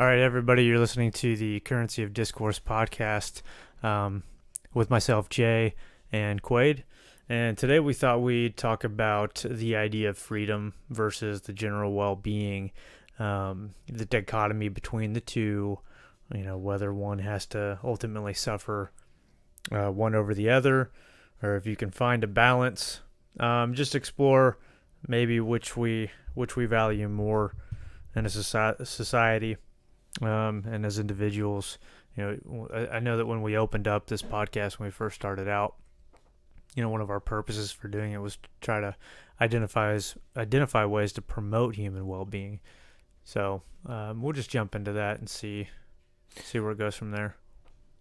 All right, everybody, you're listening to the Currency of Discourse podcast with myself, Jay, and Quaid. And today we thought we'd talk about the idea of freedom versus the general well-being, the dichotomy between the two, whether one has to ultimately suffer one over the other, or if you can find a balance. Just explore maybe which we value more in a society. And as individuals, I know that when we opened up this podcast, when we first started out, one of our purposes for doing it was to try to identify ways to promote human well-being. So we'll just jump into that and see where it goes from there.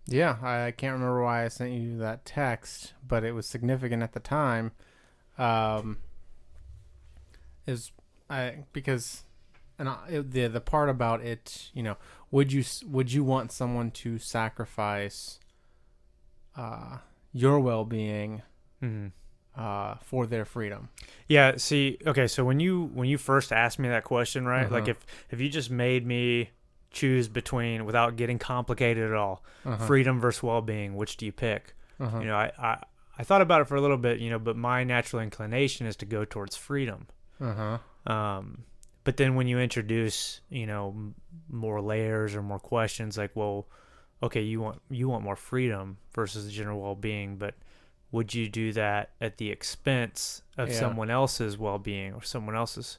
Yeah, I can't remember why I sent you that text, but it was significant at the time. The part about it, would you want someone to sacrifice your well-being for their freedom? Yeah. See. Okay. So when you first asked me that question, right? Like if you just made me choose between, without getting complicated at all, freedom versus well-being, which do you pick? I thought about it for a little bit, but my natural inclination is to go towards freedom. But then when you introduce, more layers or more questions, like, well, okay, you want more freedom versus the general well-being, but would you do that at the expense of someone else's well-being or someone else's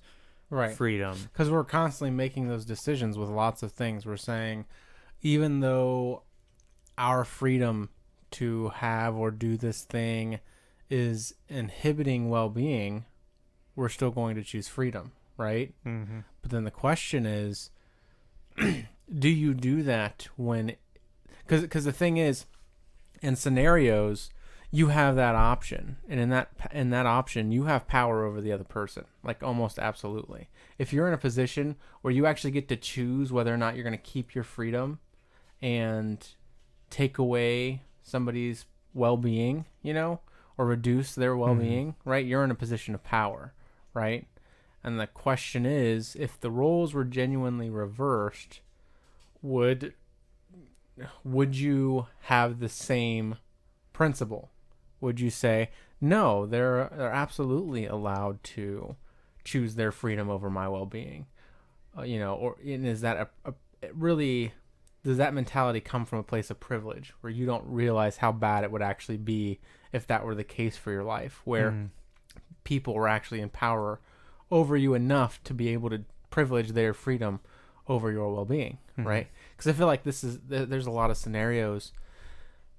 freedom? Because we're constantly making those decisions with lots of things. We're saying, even though our freedom to have or do this thing is inhibiting well-being, we're still going to choose freedom. Right? Mm-hmm. But then the question is, do you do that when... Because the thing is, in scenarios, you have that option. And in that option, you have power over the other person. Like, almost absolutely. If you're in a position where you actually get to choose whether or not you're going to keep your freedom and take away somebody's well-being, or reduce their well-being, right? You're in a position of power, right? And the question is, if the roles were genuinely reversed, would you have the same principle? Would you say, no, they're absolutely allowed to choose their freedom over my well-being? Is that really, does that mentality come from a place of privilege where you don't realize how bad it would actually be if that were the case for your life, where people were actually in power over you enough to be able to privilege their freedom over your well-being, right? Because I feel like there's a lot of scenarios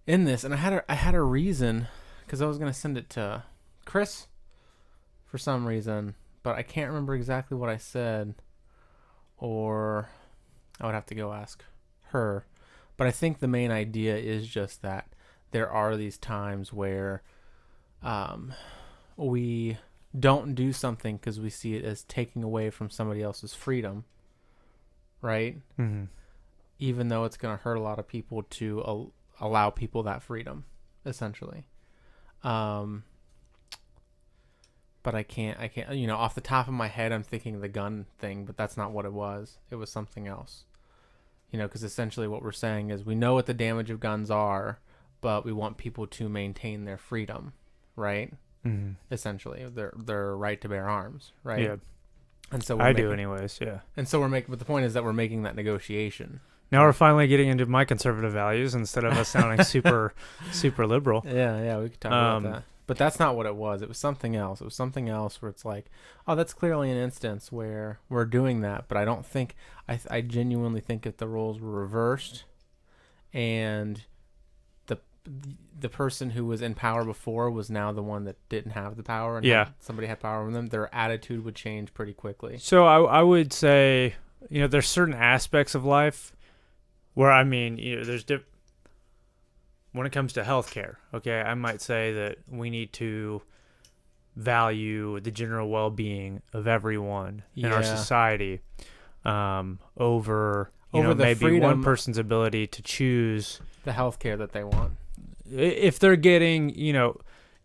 in this, and I had a reason, because I was going to send it to Chris for some reason, but I can't remember exactly what I said, or I would have to go ask her. But I think the main idea is just that there are these times where we don't do something because we see it as taking away from somebody else's freedom, right? Mm-hmm. Even though it's going to hurt a lot of people to allow people that freedom, essentially. But I can't, off the top of my head, I'm thinking the gun thing, but that's not what it was. It was something else. Because essentially what we're saying is we know what the damage of guns are, but we want people to maintain their freedom, right? Mm-hmm. Essentially, their right to bear arms, right? Yeah. And so do anyways, yeah. And so but the point is that we're making that negotiation. Now we're finally getting into my conservative values instead of us sounding super liberal. Yeah, we could talk about that. But that's not what it was. It was something else. It was something else where it's like, oh, that's clearly an instance where we're doing that. But I don't think, I genuinely think if the roles were reversed and the person who was in power before was now the one that didn't have the power, and somebody had power over them, their attitude would change pretty quickly. So I would say, there's certain aspects of life where, there's when it comes to healthcare, okay, I might say that we need to value the general well-being of everyone in our society over maybe freedom, one person's ability to choose the healthcare that they want. If they're getting,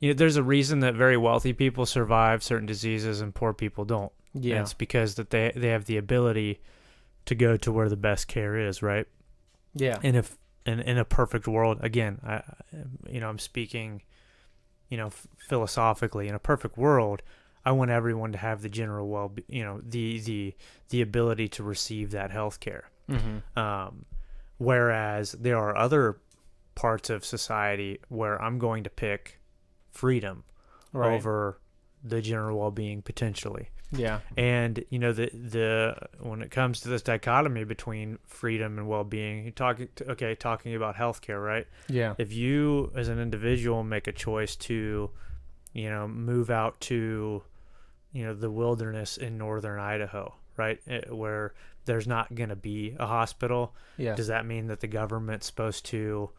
there's a reason that very wealthy people survive certain diseases and poor people don't. Yeah. And it's because that they have the ability to go to where the best care is, right? Yeah. And if in a perfect world, again, I'm speaking, philosophically, in a perfect world, I want everyone to have the general the ability to receive that health care. Mm-hmm. Whereas there are other parts of society where I'm going to pick freedom Right. over the general well-being potentially. Yeah. And the when it comes to this dichotomy between freedom and well-being, talking about healthcare, right? Yeah. If you as an individual make a choice to move out to the wilderness in northern Idaho, right, where there's not going to be a hospital, Yes. does that mean that the government's supposed to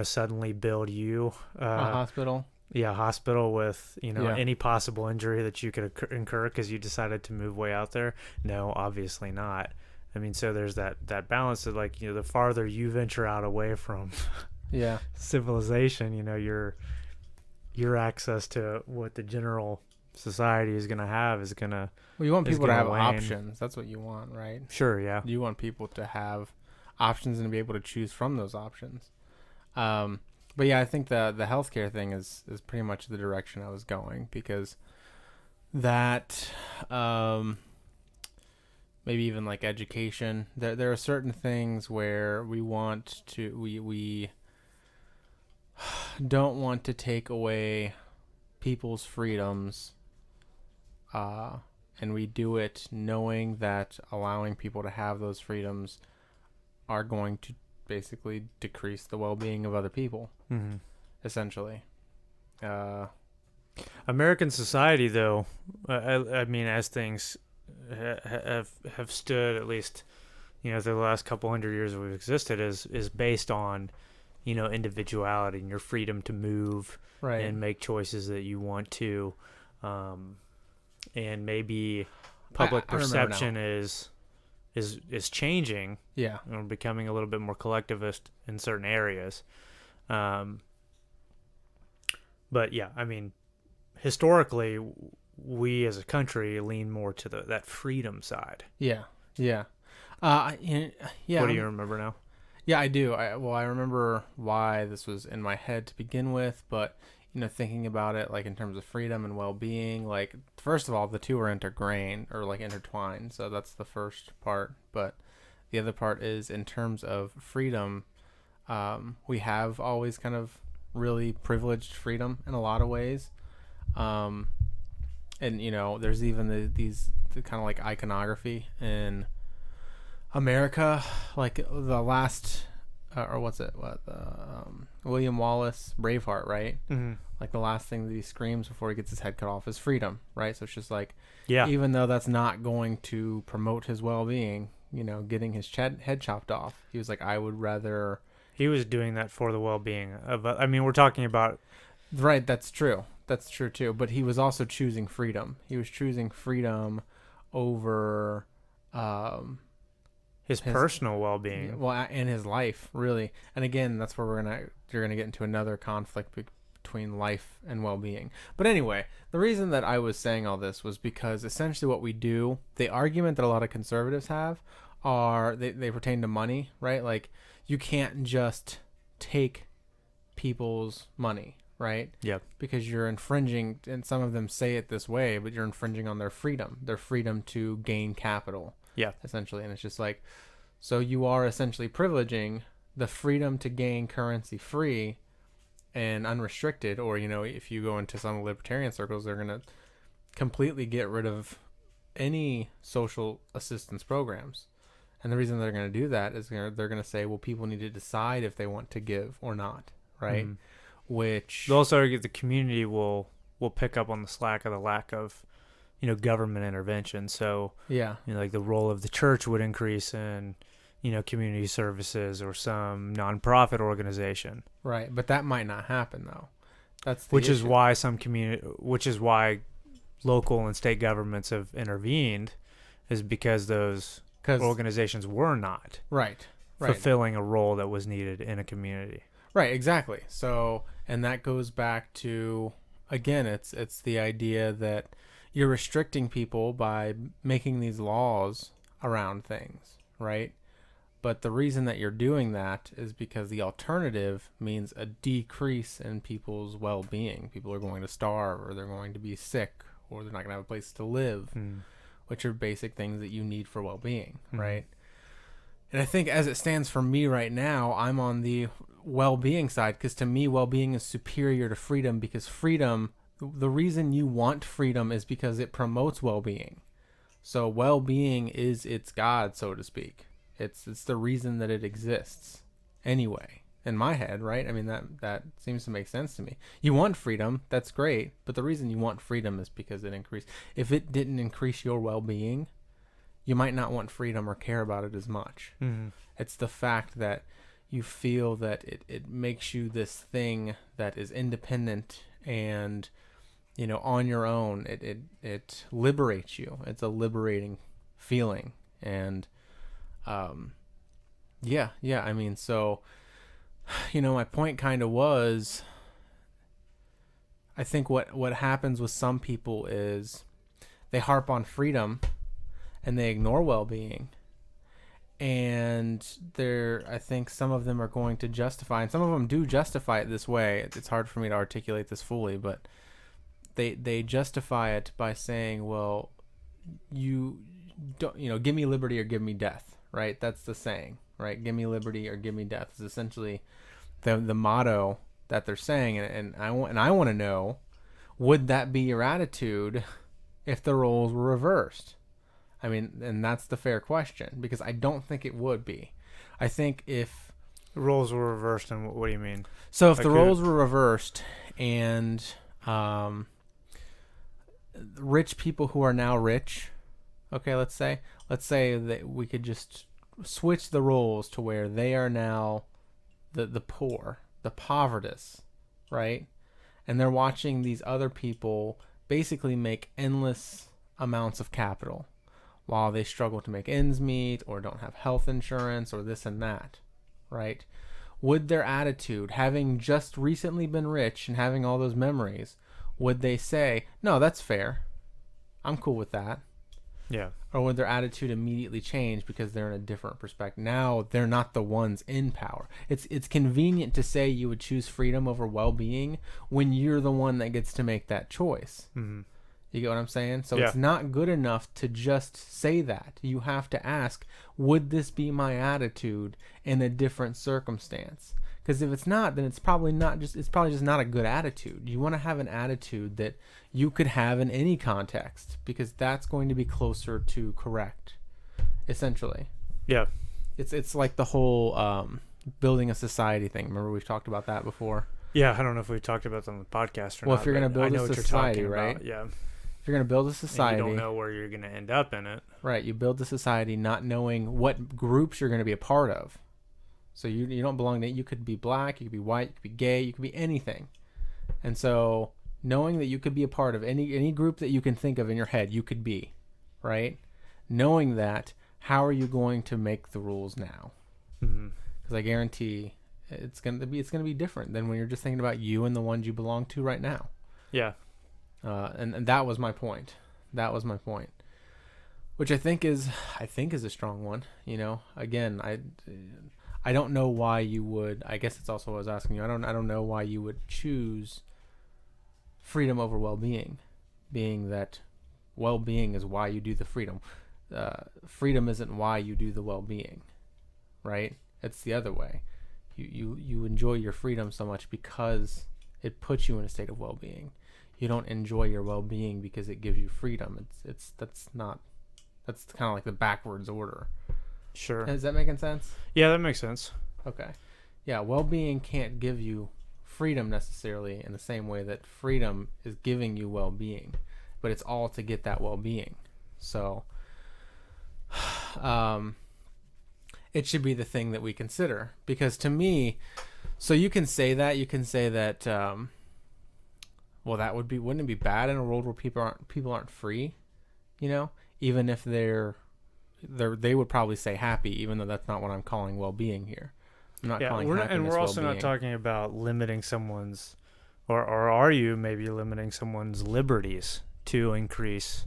suddenly build you A hospital? hospital with Yeah. any possible injury that you could incur because you decided to move way out there? No, obviously not. I mean, so there's that balance of like, the farther you venture out away from Yeah. civilization, your access to what the general society is going to have is going to Well, you want is people to gonna have wane. options. That's what you want, right? Sure, yeah. You want people to have options and to be able to choose from those options. But yeah, I think the healthcare thing is pretty much the direction I was going, because that maybe even like education. There are certain things where we don't want to take away people's freedoms, and we do it knowing that allowing people to have those freedoms are going to basically decrease the well-being of other people, Mm-hmm. essentially. American society, though, I mean, as things have stood, at least the last couple hundred years we've existed, is based on individuality and your freedom to move Right. and make choices that you want to, and maybe public I remember perception now. is changing, Yeah. becoming a little bit more collectivist in certain areas. But yeah, I mean, historically, we as a country lean more to that freedom side. Yeah. Yeah. Yeah. What do you remember now? Yeah, I do. I remember why this was in my head to begin with, but thinking about it like in terms of freedom and well-being, like first of all, the two are intergrained or like intertwined, so that's the first part. But the other part is in terms of freedom, we have always kind of really privileged freedom in a lot of ways, and there's even these kind of like iconography in America, like the last, or what's it? William Wallace, Braveheart, right? Mm-hmm. Like the last thing that he screams before he gets his head cut off is freedom, right? So it's just like, Yeah, even though that's not going to promote his well-being, getting his head chopped off, he was like, I would rather. he was doing that for the well-being of. I mean, we're talking about. Right, that's true. That's true too. But he was also choosing freedom. He was choosing freedom over. His personal well-being. Well, in his life, really. And again, that's where you're gonna get into another conflict between life and well-being. But anyway, the reason that I was saying all this was because essentially what we do, the argument that a lot of conservatives have, are they pertain to money, right? Like you can't just take people's money, right? Yep. Because you're infringing, and some of them say it this way, but you're infringing on their freedom to gain capital. Yeah. Essentially. And it's just like, so you are essentially privileging the freedom to gain currency free and unrestricted, or, if you go into some libertarian circles, they're going to completely get rid of any social assistance programs. And the reason they're going to do that is they're going to say, well, people need to decide if they want to give or not. Right. Mm-hmm. Which they'll also argue the community will pick up on the slack of the lack of government intervention. So yeah, like the role of the church would increase in community services or some nonprofit organization. Right, but that might not happen though. That's the which issue. is why local and state governments have intervened, is because those organizations were not right fulfilling a role that was needed in a community. Right, exactly. So, and that goes back to, again, it's the idea that you're restricting people by making these laws around things, right? But the reason that you're doing that is because the alternative means a decrease in people's well-being. People are going to starve, or they're going to be sick, or they're not going to have a place to live, which are basic things that you need for well-being, right? And I think as it stands for me right now, I'm on the well-being side, because to me, well-being is superior to freedom, because freedom, the reason you want freedom is because it promotes well-being. So well-being is its God, so to speak. It's the reason that it exists anyway, in my head, right? I mean, that seems to make sense to me. You want freedom, that's great, but the reason you want freedom is because if it didn't increase your well-being, you might not want freedom or care about it as much. It's the fact that you feel that it makes you this thing that is independent and, on your own. It liberates you. It's a liberating feeling. And yeah, I mean, so, my point kind of was, I think what happens with some people is they harp on freedom and they ignore well-being. And I think some of them are going to justify, and some of them do justify it this way. It's hard for me to articulate this fully, but they justify it by saying, well, you don't, give me liberty or give me death. Right, that's the saying. Right, give me liberty or give me death is essentially the motto that they're saying. And I want to know, would that be your attitude if the roles were reversed? I mean, and that's the fair question, because I don't think it would be. I think if the roles were reversed, and what do you mean? So if the roles were reversed and rich people who are now rich, okay, let's say that we could just switch the roles to where they are now the poor, the povertous, right? And they're watching these other people basically make endless amounts of capital while they struggle to make ends meet, or don't have health insurance, or this and that, right? Would their attitude, having just recently been rich and having all those memories, would they say, no, that's fair, I'm cool with that? Yeah. Or would their attitude immediately change because they're in a different perspective? Now they're not the ones in power. It's convenient to say you would choose freedom over well-being when you're the one that gets to make that choice. You get what I'm saying? So It's not good enough to just say that. You have to ask, would this be my attitude in a different circumstance? Because if it's not, then it's probably just not a good attitude. You want to have an attitude that you could have in any context, because that's going to be closer to correct, essentially. Yeah. It's like the whole building a society thing. Remember, we've talked about that before? Yeah, I don't know if we've talked about that on the podcast or not. Well, if you're going to build a society, right? Yeah. If you're going to build a society, and you don't know where you're going to end up in it. Right. You build a society not knowing what groups you're going to be a part of. So you don't belong to it. You could be black, you could be white, you could be gay, you could be anything. And so knowing that you could be a part of any group that you can think of in your head, you could be, right? Knowing that, how are you going to make the rules now? Because I guarantee it's going to be different than when you're just thinking about you and the ones you belong to right now. Yeah. And that was my point. Which I think is a strong one. Again, I don't know why you would. I guess it's also what I was asking you. I don't know why you would choose freedom over well-being, being that well-being is why you do the freedom. Freedom isn't why you do the well-being, right? It's the other way. You enjoy your freedom so much because it puts you in a state of well-being. You don't enjoy your well-being because it gives you freedom. That's kind of like the backwards order. Sure. Is that making sense? Yeah, that makes sense. Okay. Yeah, well-being can't give you freedom necessarily in the same way that freedom is giving you well-being, but it's all to get that well-being. So it should be the thing that we consider, because to me, so you can say that well, wouldn't it be bad in a world where people aren't free, even if they would probably say happy, even though that's not what I'm calling well-being here. I'm not calling happiness well-being. And we're also not talking about limiting someone's, or are you maybe limiting someone's liberties to increase?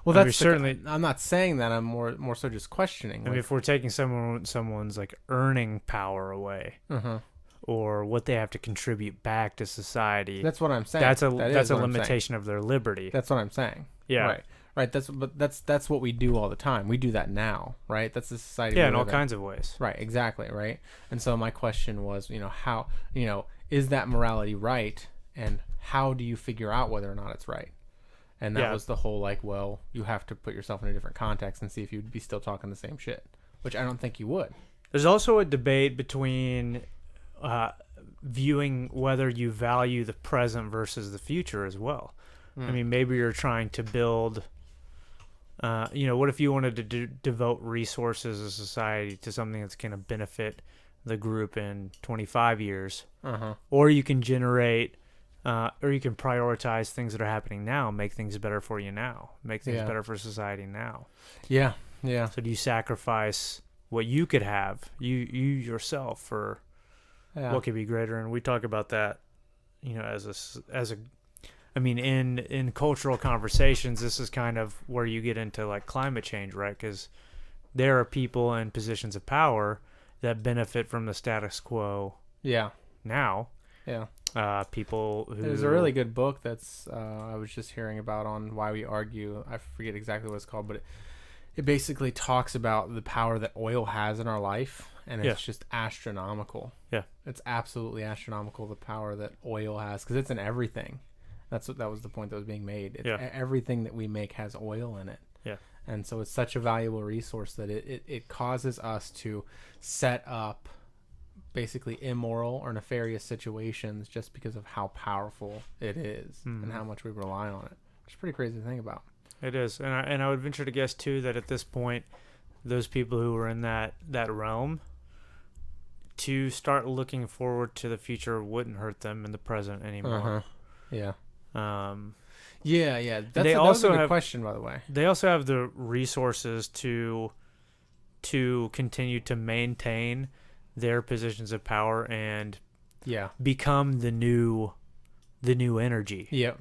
Well, I mean, that's certainly. I'm not saying that. I'm more so just questioning. I mean, if we're taking someone's like earning power away, uh-huh. or what they have to contribute back to society, That's what I'm saying. that's a That is what I'm saying. limitation of their liberty. That's what I'm saying. Yeah. Right. That's what we do all the time. We do that now, right? That's the society. Yeah, we in all live kinds of ways. Right. Exactly. Right. And so my question was, how, is that morality right, and how do you figure out whether or not it's right? And that was the whole well, you have to put yourself in a different context and see if you'd be still talking the same shit, which I don't think you would. There's also a debate between viewing whether you value the present versus the future as well. I mean, maybe you're trying to build, what if you wanted to devote resources as a society to something that's going to benefit the group in 25 years? Uh-huh. Or you can generate, or you can prioritize things that are happening now, make things better for you now, make things better for society now. Yeah. Yeah. So do you sacrifice what you could have, you yourself, for what could be greater? And we talk about that, in cultural conversations, this is kind of where you get into like climate change, right? Because there are people in positions of power that benefit from the status quo. Yeah. Now. Yeah. People who... There's a really good book that's I was just hearing about on Why We Argue. I forget exactly what it's called, but it basically talks about the power that oil has in our life, and it's just astronomical. Yeah. It's absolutely astronomical, the power that oil has, because it's in everything. That was the point that was being made. Everything that we make has oil in it. Yeah. And so it's such a valuable resource that it causes us to set up basically immoral or nefarious situations just because of how powerful it is and how much we rely on it. It's a pretty crazy to think about. It is. And I would venture to guess too that at this point, those people who are in that realm, to start looking forward to the future wouldn't hurt them in the present anymore. Uh-huh. Yeah. Yeah. That was a good question, by the way. They also have the resources to continue to maintain their positions of power and become the new energy. Yeah.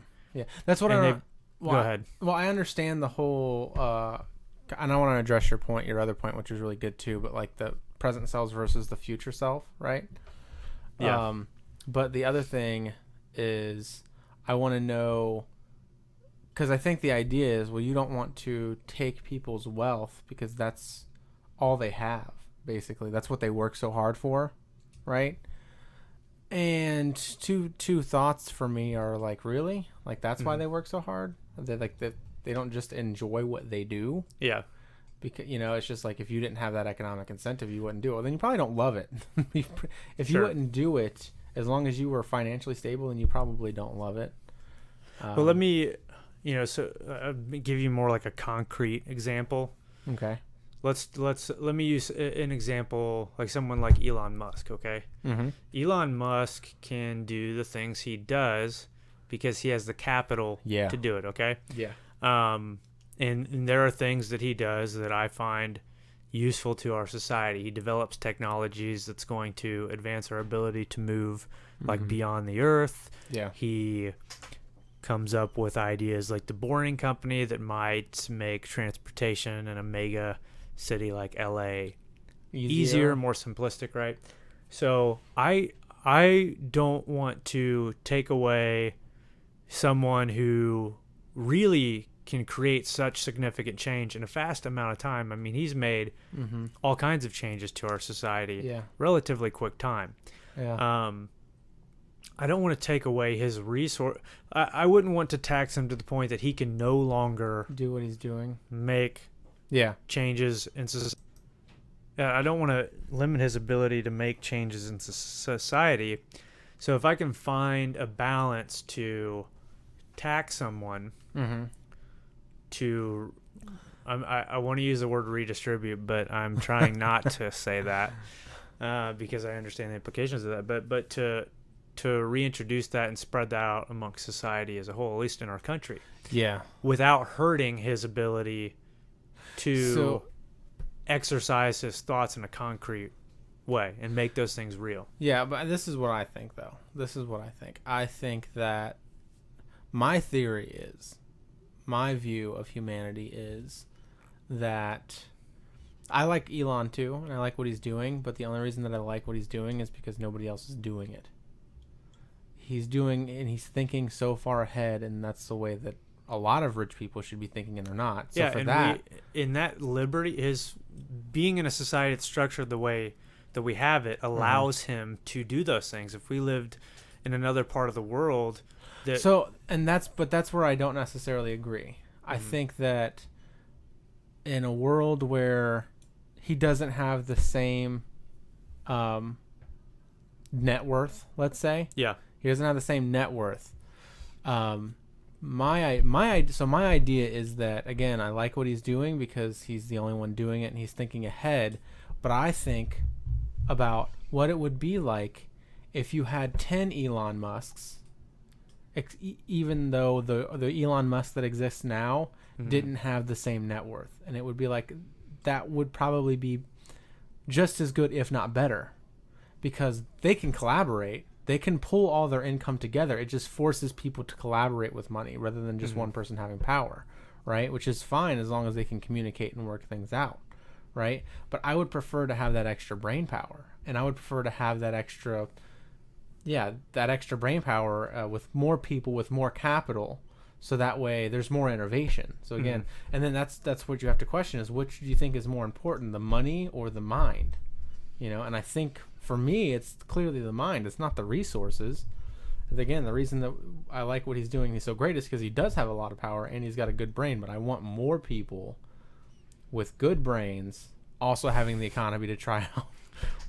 That's what go ahead. Well, I understand the whole, and I want to address your other point, which is really good too. But like the present selves versus the future self, right? Yeah. But the other thing is, I want to know, because I think the idea is, well, you don't want to take people's wealth because that's all they have, basically. That's what they work so hard for, right? And two thoughts for me are like, really? Like, that's why they work so hard? They don't just enjoy what they do? Yeah. Because, it's just like, if you didn't have that economic incentive, you wouldn't do it. Well, then you probably don't love it. If you wouldn't do it, as long as you were financially stable, then you probably don't love it. Well, let me, give you more like a concrete example. Okay. Let me use an example, like someone like Elon Musk. Okay. Mm-hmm. Elon Musk can do the things he does because he has the capital to do it. Okay. Yeah. And there are things that he does that I find useful to our society. He develops technologies that's going to advance our ability to move like beyond the earth. Yeah. He comes up with ideas like the Boring Company that might make transportation in a mega city like LA easier, more simplistic, right? So I don't want to take away someone who really can create such significant change in a fast amount of time. I mean, he's made all kinds of changes to our society relatively quick time. Yeah. I don't want to take away his resource. I wouldn't want to tax him to the point that he can no longer do what he's doing, make changes in society. I don't want to limit his ability to make changes in society. So if I can find a balance to tax someone to, I want to use the word redistribute, but I'm trying not to say that because I understand the implications of that. But to reintroduce that and spread that out amongst society as a whole, at least in our country. Yeah. Without hurting his ability to exercise his thoughts in a concrete way and make those things real. Yeah, but this is what I think, though. I think that my theory is my view of humanity is that I like Elon too, and I like what he's doing, but the only reason that I like what he's doing is because nobody else is doing it. He's doing, and he's thinking so far ahead, and that's the way that a lot of rich people should be thinking, and they're not. So yeah, for and that, in that liberty is being in a society that's structured the way that we have it allows him to do those things. If we lived in another part of the world, that's where I don't necessarily agree. I think that in a world where he doesn't have the same net worth, let's say. Yeah. He doesn't have the same net worth. My idea is that, again, I like what he's doing because he's the only one doing it and he's thinking ahead. But I think about what it would be like if you had 10 Elon Musks, even though the Elon Musk that exists now didn't have the same net worth. And it would be like, that would probably be just as good, if not better, because they can collaborate. They can pull all their income together. It just forces people to collaborate with money rather than just one person having power, right? Which is fine as long as they can communicate and work things out, right? But I would prefer to have that extra brain power, and I would prefer to have that extra brain power with more people, with more capital, so that way there's more innovation. So again, and then that's what you have to question is, which do you think is more important, the money or the mind? You know, and I think for me, it's clearly the mind. It's not the resources. And again, the reason that I like what he's doing, he's so great, is because he does have a lot of power and he's got a good brain. But I want more people with good brains also having the economy to try out.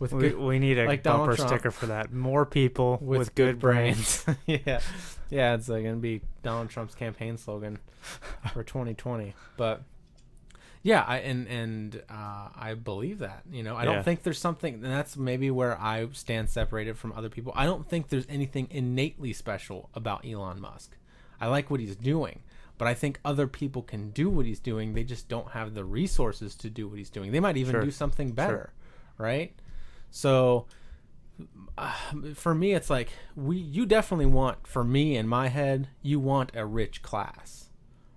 We need a like bumper sticker for that. More people with good brains. yeah, it's like gonna be Donald Trump's campaign slogan for 2020. But yeah, I believe that. You know, I don't think there's something, and that's maybe where I stand separated from other people. I don't think there's anything innately special about Elon Musk. I like what he's doing, but I think other people can do what he's doing. They just don't have the resources to do what he's doing. They might even do something better, right? So for me, it's like you definitely want, for me in my head, you want a rich class,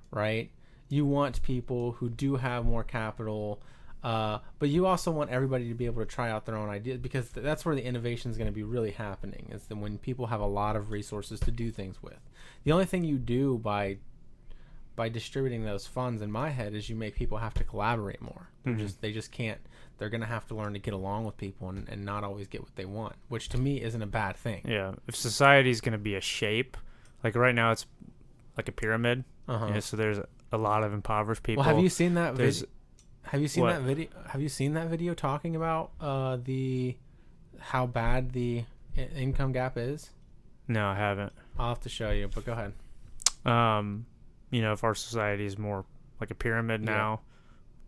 right? You want people who do have more capital, but you also want everybody to be able to try out their own ideas, because that's where the innovation is going to be really happening, is that when people have a lot of resources to do things with. The only thing you do by distributing those funds, in my head, is you make people have to collaborate more. They just can't. They're going to have to learn to get along with people and not always get what they want, which to me isn't a bad thing. Yeah. If society's going to be a shape, like right now it's like a pyramid, so there's a lot of impoverished people. Well, have you seen that video? Have you seen that video? Have you seen that video talking about how bad the income gap is? No, I haven't. I'll have to show you, but go ahead. You know, if our society is more like a pyramid now,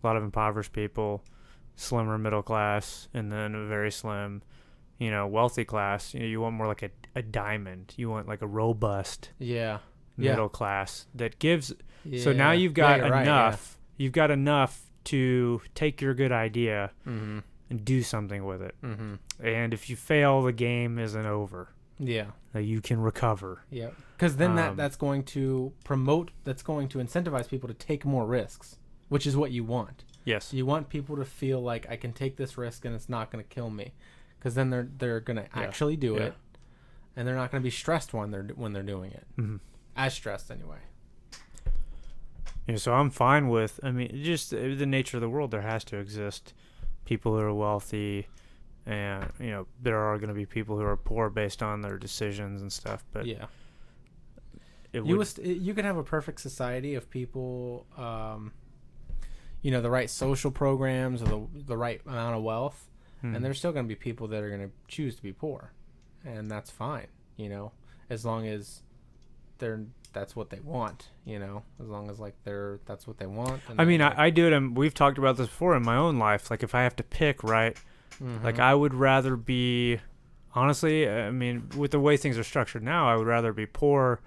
a lot of impoverished people, slimmer middle class, and then a very slim, you know, wealthy class. You know, you want more like a diamond. You want like a robust middle class that gives. So now you've got enough. You've got enough to take your good idea and do something with it. And if you fail, the game isn't over. Yeah. You can recover. Yeah. Because then that's going to incentivize people to take more risks, which is what you want. Yes. You want people to feel like, I can take this risk and it's not going to kill me, because then they're going to actually do it, and they're not going to be stressed when they're doing it. As stressed anyway. Yeah, so I'm fine with, I mean, just the nature of the world. There has to exist people who are wealthy, and you know there are going to be people who are poor based on their decisions and stuff. But yeah, you could have a perfect society of people, you know, the right social programs or the right amount of wealth, and there's still going to be people that are going to choose to be poor, and that's fine. You know, as long as that's what they want, you know, as long as like that's what they want. I mean, I do it, and we've talked about this before in my own life. Like if I have to pick, right, like I would rather be, honestly, I mean, with the way things are structured now, I would rather be poor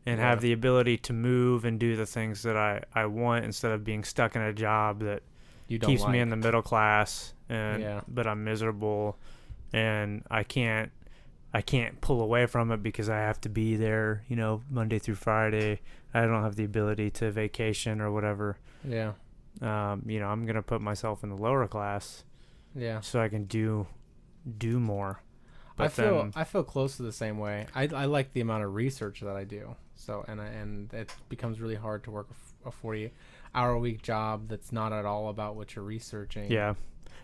and have the ability to move and do the things that I want, instead of being stuck in a job that keeps me in the middle class, but I'm miserable and I can't I can't pull away from it because I have to be there, Monday through Friday. I don't have the ability to vacation or whatever. Yeah. I'm going to put myself in the lower class Yeah. so I can do more. But I feel close to the same way. I like the amount of research that I do. So and it becomes really hard to work a 40-hour-a-week job that's not at all about what you're researching. Yeah.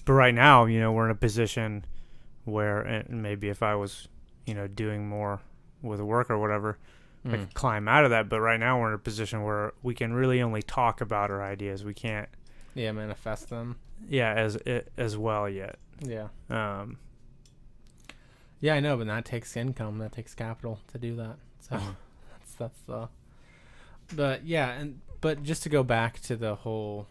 But right now, we're in a position where, and maybe if I was, doing more with work or whatever, I could climb out of that. But right now we're in a position where we can really only talk about our ideas. We can't manifest them. Yeah, as well yet. Yeah. Yeah, I know, but that takes income, that takes capital to do that. So but just to go back to the whole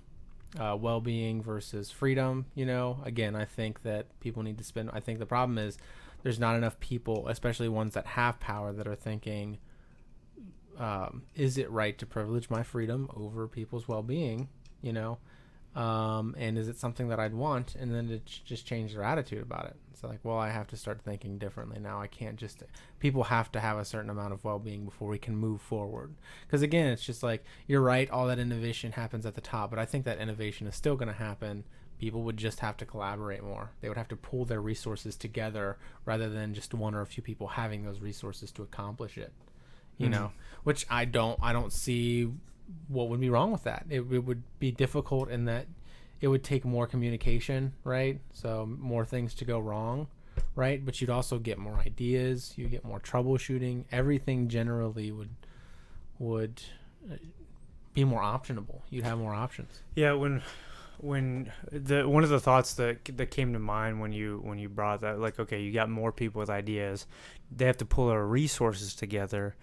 well-being versus freedom, again, I think that people need to spend. I think the problem is there's not enough people, especially ones that have power, that are thinking, is it right to privilege my freedom over people's well-being, and is it something that I'd want? And then to just change their attitude about it. So like, well, I have to start thinking differently now. I can't people have to have a certain amount of well-being before we can move forward. Because again, it's just like, you're right, all that innovation happens at the top, but I think that innovation is still going to happen. People would just have to collaborate more. They would have to pool their resources together rather than just one or a few people having those resources to accomplish it, which I don't see what would be wrong with that. It would be difficult in that it would take more communication, right? So more things to go wrong, right? But you'd also get more ideas. You get more troubleshooting. Everything generally would be more optionable. You'd have more options. Yeah, when one of the thoughts that came to mind when you brought that, like, okay, you got more people with ideas, they have to pull their resources together.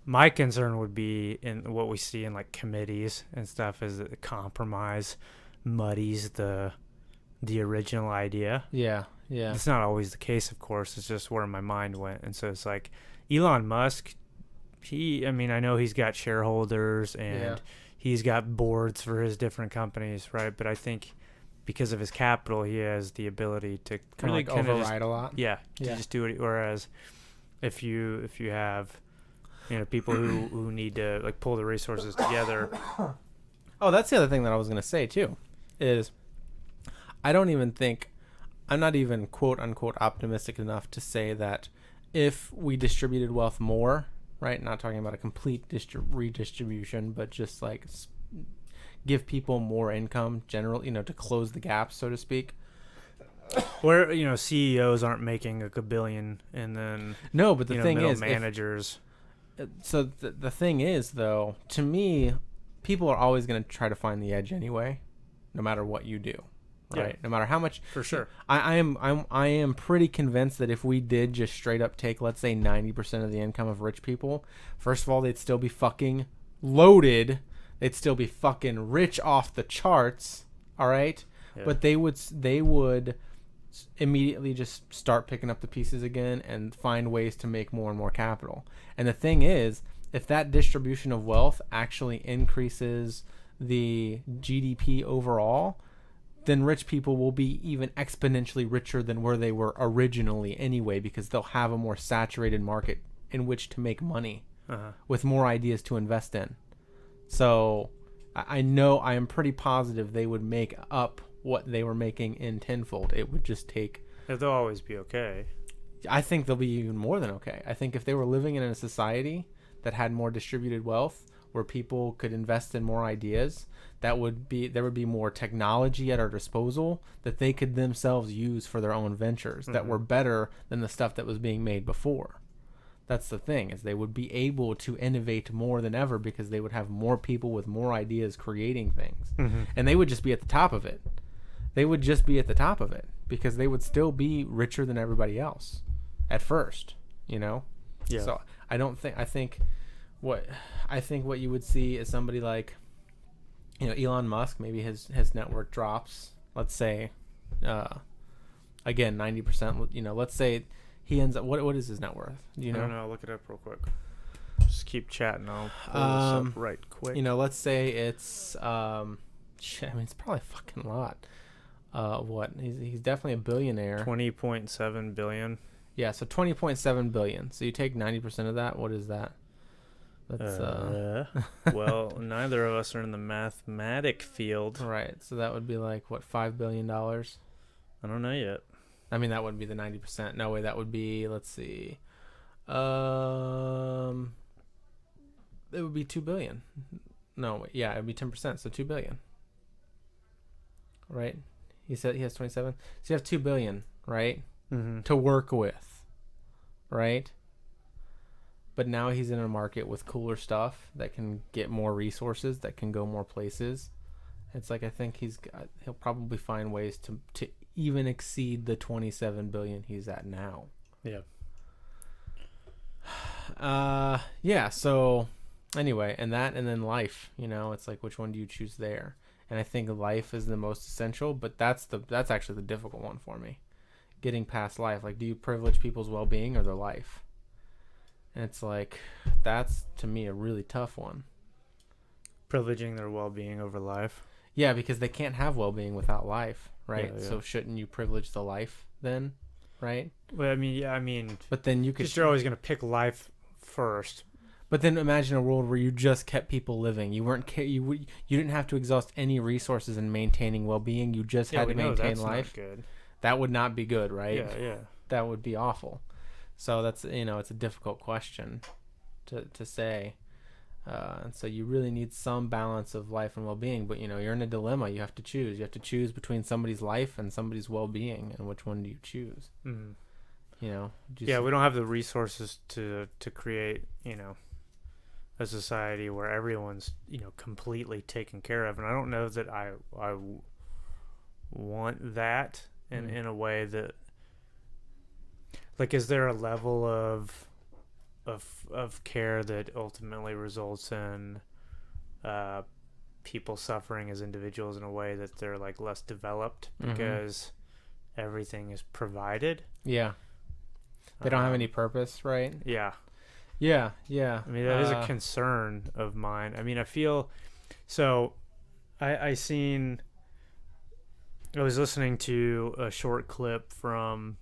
My concern would be in what we see in like committees and stuff is that the compromise muddies the original idea. Yeah. It's not always the case, of course. It's just where my mind went. And so it's like Elon Musk, I know he's got shareholders and he's got boards for his different companies, right? But I think because of his capital, he has the ability to kind of override a lot. Yeah, to just do it. Whereas if you have people who need to like pull the resources together. Oh, that's the other thing that I was going to say too, is I'm not even quote unquote optimistic enough to say that if we distributed wealth more, right? Not talking about a complete redistribution, but just like give people more income generally, to close the gap, so to speak. Where, CEOs aren't making a billion and then no, but the thing is, managers. So the thing is, though, to me, people are always going to try to find the edge anyway, no matter what you do, right? Yeah. No matter how much. For sure. I am pretty convinced that if we did just straight up take, let's say, 90% of the income of rich people, first of all, they'd still be fucking loaded. They'd still be fucking rich off the charts, all right? Yeah. But they would immediately just start picking up the pieces again and find ways to make more and more capital. And the thing is, if that distribution of wealth actually increases the GDP overall, then rich people will be even exponentially richer than where they were originally anyway, because they'll have a more saturated market in which to make money with more ideas to invest in. So I am pretty positive they would make up what they were making in tenfold. It would just take... They'll always be okay. I think they'll be even more than okay. I think if they were living in a society that had more distributed wealth, where people could invest in more ideas, there would be more technology at our disposal that they could themselves use for their own ventures that were better than the stuff that was being made before. That's the thing, is they would be able to innovate more than ever because they would have more people with more ideas creating things. And they would just be at the top of it. Because they would still be richer than everybody else at first, Yeah. So I think what you would see is somebody like, Elon Musk, maybe his network drops, let's say, again, 90%, let's say he ends up, what is his net worth? Do you know? I don't know. Look it up real quick. Just keep chatting. I'll pull this up right quick. Let's say it's, it's probably a fucking lot. He's definitely a billionaire. 20.7 billion. Yeah, so 20.7 billion. So you take 90% of that. What is that? That's well, neither of us are in the mathematic field. right. So that would be like what, $5 billion? I don't know yet. I mean, that wouldn't be the 90%. No way. That would be, let's see. It would be 2 billion. No, wait, yeah, it would be 10%, so 2 billion. Right? He said he has 27. So you have 2 billion, right? Mm-hmm. To work with. Right? But now he's in a market with cooler stuff that can get more resources, that can go more places. It's like, I think he'll probably find ways to even exceed the 27 billion he's at now. Yeah. Yeah, so anyway, and then life, it's like, which one do you choose there? And I think life is the most essential, but that's actually the difficult one for me. Getting past life. Like, do you privilege people's well-being or their life? And it's like, that's to me a really tough one. Privileging their well-being over life. Yeah, because they can't have well-being without life, right? Yeah. So shouldn't you privilege the life then, right? Well, I mean, but then you could. You're always going to pick life first. But then imagine a world where you just kept people living. You weren't you didn't have to exhaust any resources in maintaining well-being. You just had to maintain life. Not good. That would not be good, right? Yeah. That would be awful. So that's, it's a difficult question to say. And so you really need some balance of life and well-being, but you're in a dilemma. You have to choose. You have to choose between somebody's life and somebody's well-being, and which one do you choose? Mm-hmm. We don't have the resources to create, a society where everyone's, completely taken care of. And I don't know that I want that in a way that, like, is there a level of care that ultimately results in people suffering as individuals in a way that they're like less developed because everything is provided? Yeah. They don't have any purpose, right? Yeah. Yeah. I mean, that is a concern of mine. I mean, I feel so. I was listening to a short clip from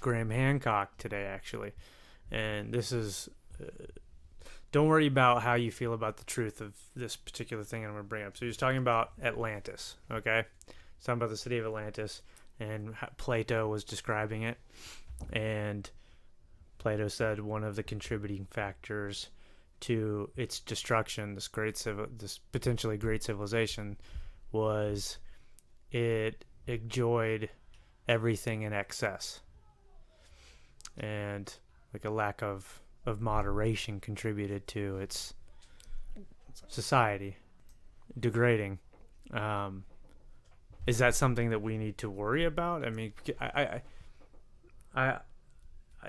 Graham Hancock today, actually, and this is. Don't worry about how you feel about the truth of this particular thing I'm going to bring up. So he was talking about Atlantis. Okay, he's talking about the city of Atlantis, and Plato was describing it. And Plato said one of the contributing factors to its destruction, this potentially great civilization, was it enjoyed everything in excess, and like a lack of moderation contributed to its society degrading. Is that something that we need to worry about? I mean, I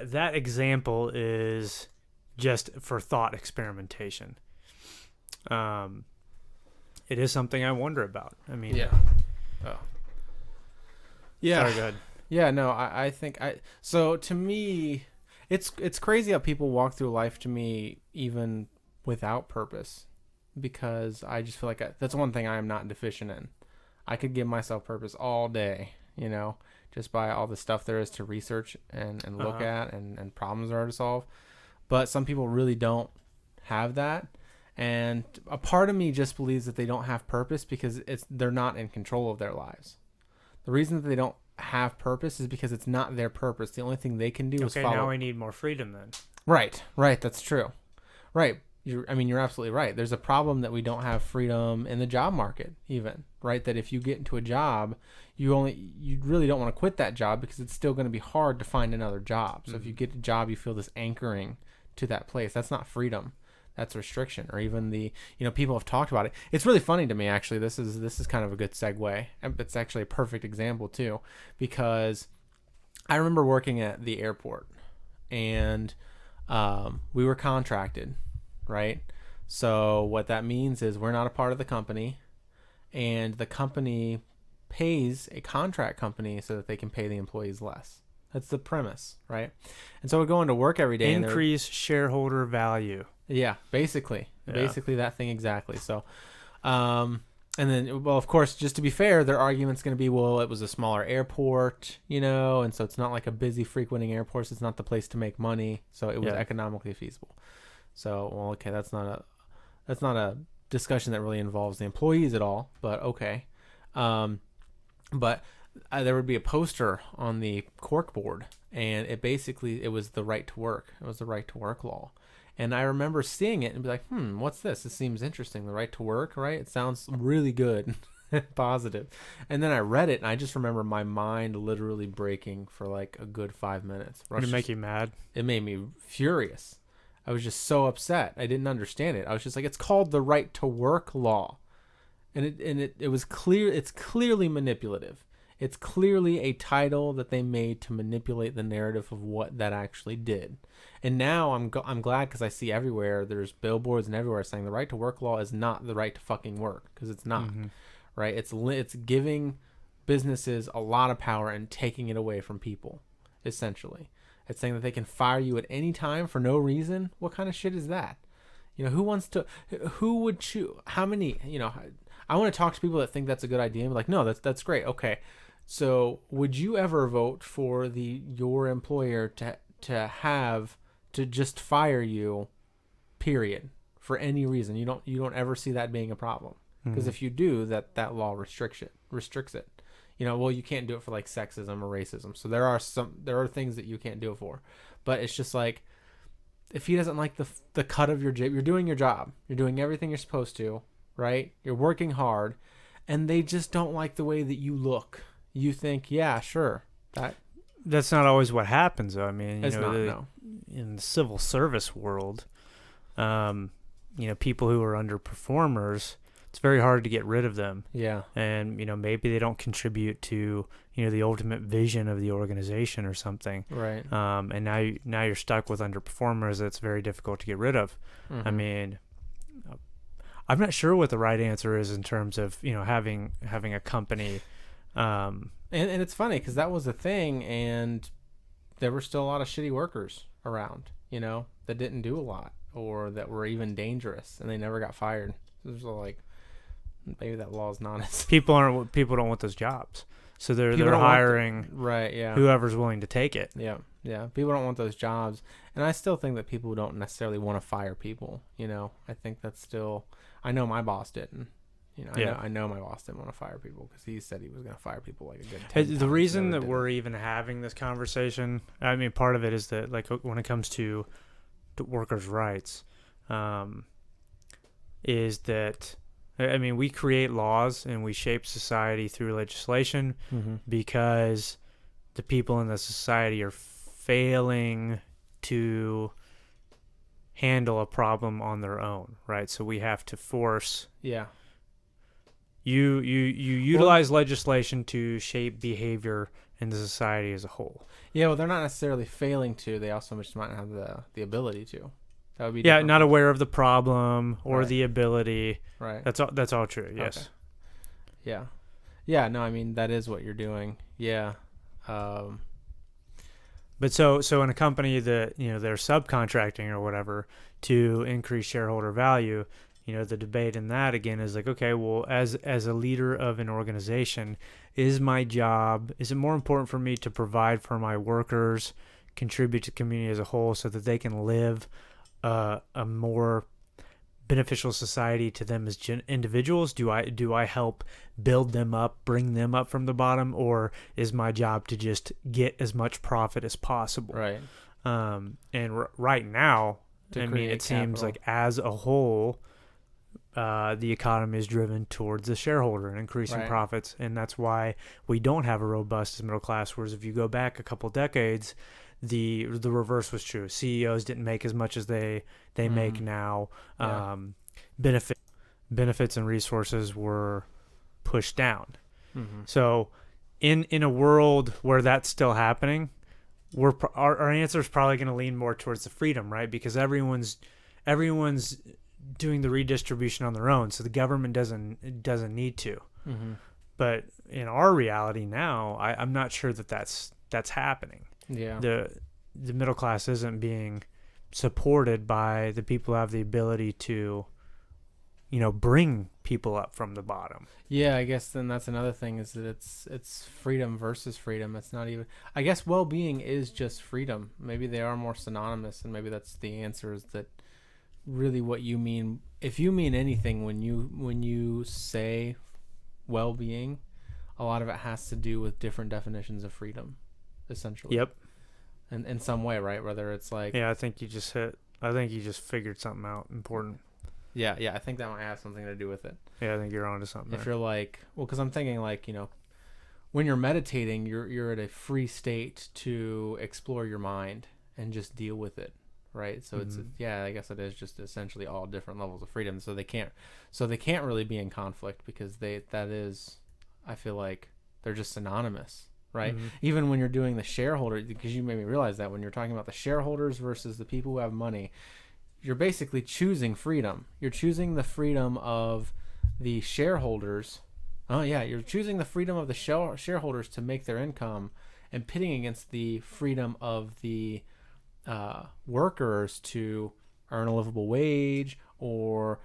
that example is just for thought experimentation. It is something I wonder about. I mean, yeah. Oh. Yeah. Sorry, go ahead. Yeah, no, I think so to me, it's crazy how people walk through life, to me, even without purpose, because I just feel like that's one thing I am not deficient in. I could give myself purpose all day, just by all the stuff there is to research and look at and problems there are to solve. But some people really don't have that. And a part of me just believes that they don't have purpose because they're not in control of their lives. The reason that they don't have purpose is because it's not their purpose. The only thing they can do is follow. Okay, now we need more freedom then. Right, that's true. Right. You're absolutely right. There's a problem that we don't have freedom in the job market, even, right? That if you get into a job, you really don't want to quit that job because it's still going to be hard to find another job. So if you get a job, you feel this anchoring to that place. That's not freedom. That's restriction. Or even people have talked about it. It's really funny to me, actually. This is kind of a good segue. It's actually a perfect example too, because I remember working at the airport, and we were contracted. Right? So what that means is we're not a part of the company, and the company pays a contract company so that they can pay the employees less. That's the premise, right? And so we're going to work every day. Increase shareholder value. Yeah, basically that thing exactly. So And then, well, of course, just to be fair, their argument's going to be, well, it was a smaller airport, and so it's not like a busy, frequenting airport. So it's not the place to make money, so it was economically feasible. So, well, okay, that's not a discussion that really involves the employees at all. But okay, but there would be a poster on the cork board, and it was the right to work. It was the right to work law. And I remember seeing it and be like, what's this? This seems interesting. The right to work, right? It sounds really good, positive. And then I read it, and I just remember my mind literally breaking for like a good 5 minutes. Did it make you mad? It made me furious. I was just so upset. I didn't understand it. I was just like, it's called the right to work law. And it was clear. It's clearly manipulative. It's clearly a title that they made to manipulate the narrative of what that actually did. And now I'm glad, because I see everywhere, there's billboards and everywhere saying the right to work law is not the right to fucking work, because it's not, right? It's giving businesses a lot of power and taking it away from people, essentially. It's saying that they can fire you at any time for no reason. What kind of shit is that? Who would choose? How many? I want to talk to people that think that's a good idea and be like, no, that's great. Okay. So would you ever vote for your employer to just fire you, period, for any reason? You don't ever see that being a problem, because if you do, that law restricts it. Well, you can't do it for like sexism or racism. So there are things that you can't do it for, but it's just like, if he doesn't like the cut of your job, you're doing your job, you're doing everything you're supposed to, right? You're working hard, and they just don't like the way that you look. You think, yeah, sure, that's not always what happens, though. I mean, no. In the civil service world, people who are underperformers, it's very hard to get rid of them. Yeah. And, maybe they don't contribute to, the ultimate vision of the organization or something. Right. And now you're stuck with underperformers that's very difficult to get rid of. I mean, I'm not sure what the right answer is in terms of, having a company. And it's funny, because that was a thing, and there were still a lot of shitty workers around, that didn't do a lot, or that were even dangerous, and they never got fired. So there's like, maybe that law is not as people don't want those jobs, so they're hiring right, yeah, whoever's willing to take it. Yeah, people don't want those jobs, and I still think that people don't necessarily want to fire people. I think that's still. I know my boss didn't. I know my boss didn't want to fire people, because he said he was going to fire people like a good 10 times. The reason that we're even having this conversation, I mean, part of it is that, like, when it comes to workers' rights, is that, I mean, we create laws and we shape society through legislation because the people in the society are failing to handle a problem on their own, right? So we have to force... Yeah. You utilize legislation to shape behavior in the society as a whole. Yeah, well, they're not necessarily failing to. They also just might not have the ability to. That would be different. Not aware of the problem or the ability. Right. That's all true. Yes. Okay. Yeah. Yeah. No, I mean, that is what you're doing. Yeah. But so in a company that they're subcontracting or whatever to increase shareholder value. The debate in that, again, is like, okay, well, as a leader of an organization, is it more important for me to provide for my workers, contribute to the community as a whole so that they can live a more beneficial society to them as individuals? Do I help build them up, bring them up from the bottom, or is my job to just get as much profit as possible? Right. And right now, I mean, it seems like as a whole, the economy is driven towards the shareholder and increasing profits, and that's why we don't have a robust middle class. Whereas if you go back a couple decades, the reverse was true. CEOs didn't make as much as they make now. Yeah. Benefits and resources were pushed down. So in a world where that's still happening, our answer is probably going to lean more towards the freedom, right? Because everyone's doing the redistribution on their own, so the government doesn't need to. But in our reality now, I'm not sure that's happening. Yeah. The middle class isn't being supported by the people who have the ability to, bring people up from the bottom. Yeah, I guess then that's another thing is that it's freedom versus freedom. It's not even. I guess well-being is just freedom. Maybe they are more synonymous, and maybe that's the answer. Is that really what you mean? If you mean anything when you say well-being, a lot of it has to do with different definitions of freedom, essentially. Yep. And in some way, right? Whether it's like Yeah, I think you just figured something out important. yeah, I think that might have something to do with it. Yeah, I think you're onto something. If you're like, well, because I'm thinking like, when you're meditating, you're at a free state to explore your mind and just deal with it, right? So it's I guess it is just essentially all different levels of freedom. So they can't really be in conflict because I feel like they're just synonymous, right? Even when you're doing the shareholder, because you made me realize that when you're talking about the shareholders versus the people who have money, you're basically choosing freedom. You're choosing the freedom of the shareholders. Oh yeah, you're choosing the freedom of the shareholders to make their income, and pitting against the freedom of the workers to earn a livable wage or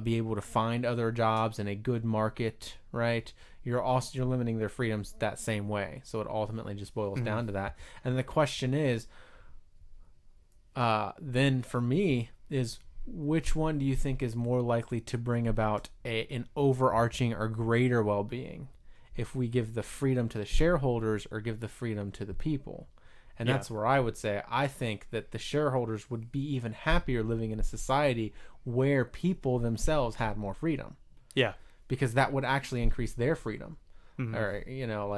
be able to find other jobs in a good market, right? You're limiting their freedoms that same way. So it ultimately just boils down to that. And the question is, then for me is, which one do you think is more likely to bring about an overarching or greater well-being, if we give the freedom to the shareholders or give the freedom to the people? And that's where I would say I think that the shareholders would be even happier living in a society where people themselves had more freedom. Yeah. Because that would actually increase their freedom. Or you don't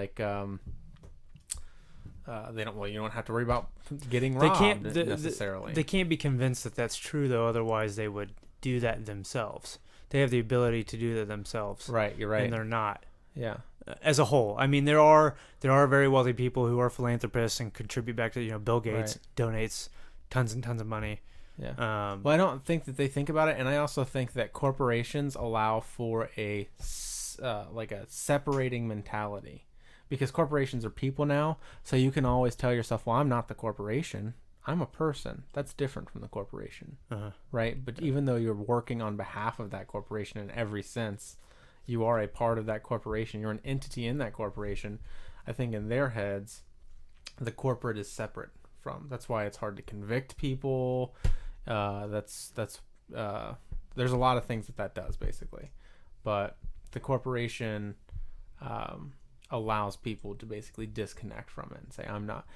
have to worry about getting robbed necessarily. They can't be convinced that that's true, though. Otherwise, they would do that themselves. They have the ability to do that themselves. Right, you're right. And they're not. Yeah. As a whole, I mean, there are very wealthy people who are philanthropists and contribute back to Bill Gates donates tons and tons of money. Yeah. Well, I don't think that they think about it, and I also think that corporations allow for a separating mentality. Because corporations are people now, so you can always tell yourself, well, I'm not the corporation. I'm a person. That's different from the corporation, right? But even though you're working on behalf of that corporation in every sense, you are a part of that corporation. You're an entity in that corporation. I think in their heads, the corporate is separate from. That's why it's hard to convict people. There's a lot of things that does, basically. But the corporation allows people to basically disconnect from it and say, I'm not,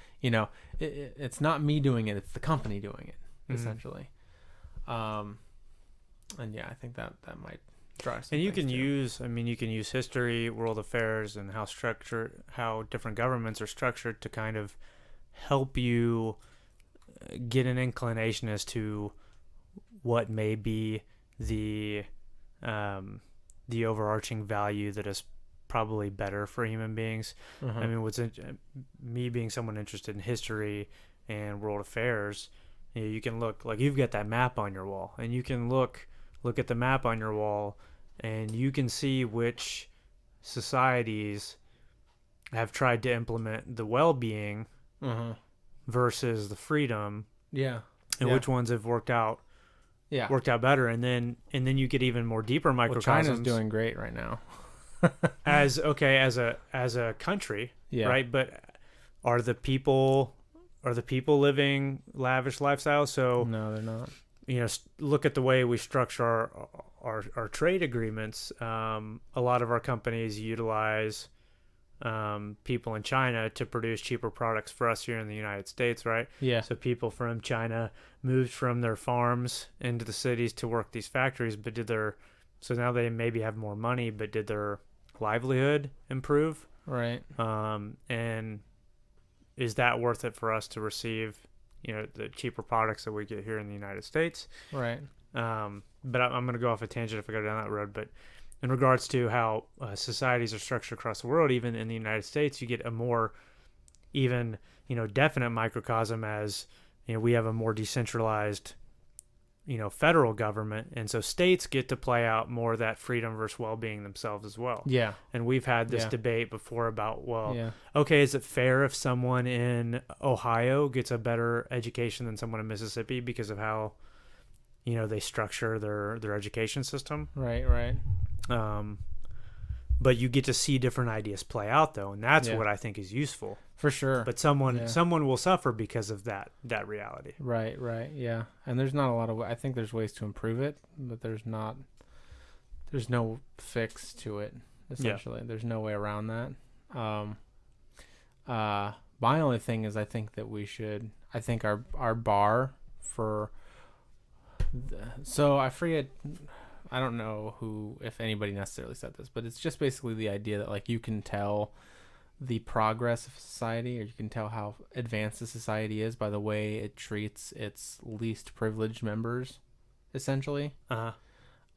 it's not me doing it, it's the company doing it, essentially. And yeah, I think that might drive some. And you can use history, world affairs, and how different governments are structured to kind of help you get an inclination as to what may be the overarching value that is probably better for human beings. I mean, me being someone interested in history and world affairs, you can look, like, you've got that map on your wall, and you can look at the map on your wall, and you can see which societies have tried to implement the well-being versus the freedom, and which ones have worked out better, and then you get even more deeper microcosms. Well, China's doing great right now. as a country, right? But are the people living lavish lifestyles? So no, they're not. Look at the way we structure our trade agreements. A lot of our companies utilize people in China to produce cheaper products for us here in the United States, right? Yeah. So people from China moved from their farms into the cities to work these factories, but so now they maybe have more money, but did their livelihood improve? Right. And is that worth it for us to receive, the cheaper products that we get here in the United States? Right. But I'm going to go off a tangent if I go down that road. But in regards to how societies are structured across the world, even in the United States, you get a more even, definite microcosm as, we have a more decentralized, federal government. And so states get to play out more of that freedom versus well-being themselves as well. Yeah. And we've had this debate before about, okay, is it fair if someone in Ohio gets a better education than someone in Mississippi because of how they structure their education system. Right. But you get to see different ideas play out, though, and that's what I think is useful. For sure. But someone will suffer because of that reality. Right, yeah. And there's not a lot of I think there's ways to improve it, but there's no fix to it, essentially. There's no way around that. My only thing is I think our bar for so I forget, I don't know if anybody necessarily said this, but it's just basically the idea that like you can tell the progress of society, or you can tell how advanced the society is by the way it treats its least privileged members, essentially. Uh-huh.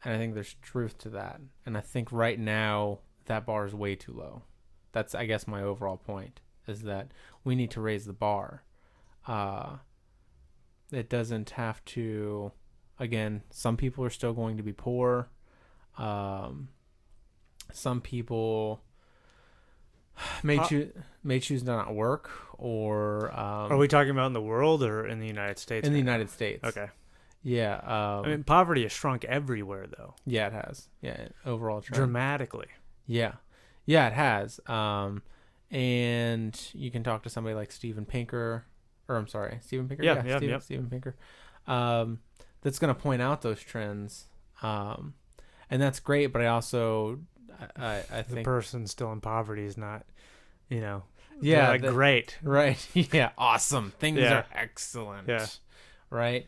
And I think there's truth to that. And I think right now that bar is way too low. That's, I guess, my overall point, is that we need to raise the bar. It doesn't have to. Again, some people are still going to be poor. Some people may choose to not work, or are we talking about in the world or in the United States? In the United States. Okay. Yeah. I mean, poverty has shrunk everywhere, though. Yeah, it has. Yeah, overall trend. Dramatically. Yeah, it has. And you can talk to somebody like Steven Pinker, or I'm sorry, Steven Pinker. Yeah. Steven Pinker. That's going to point out those trends, and that's great. But I also, I think the person still in poverty is not, great, right? Yeah, awesome. Things are excellent. Yeah, right.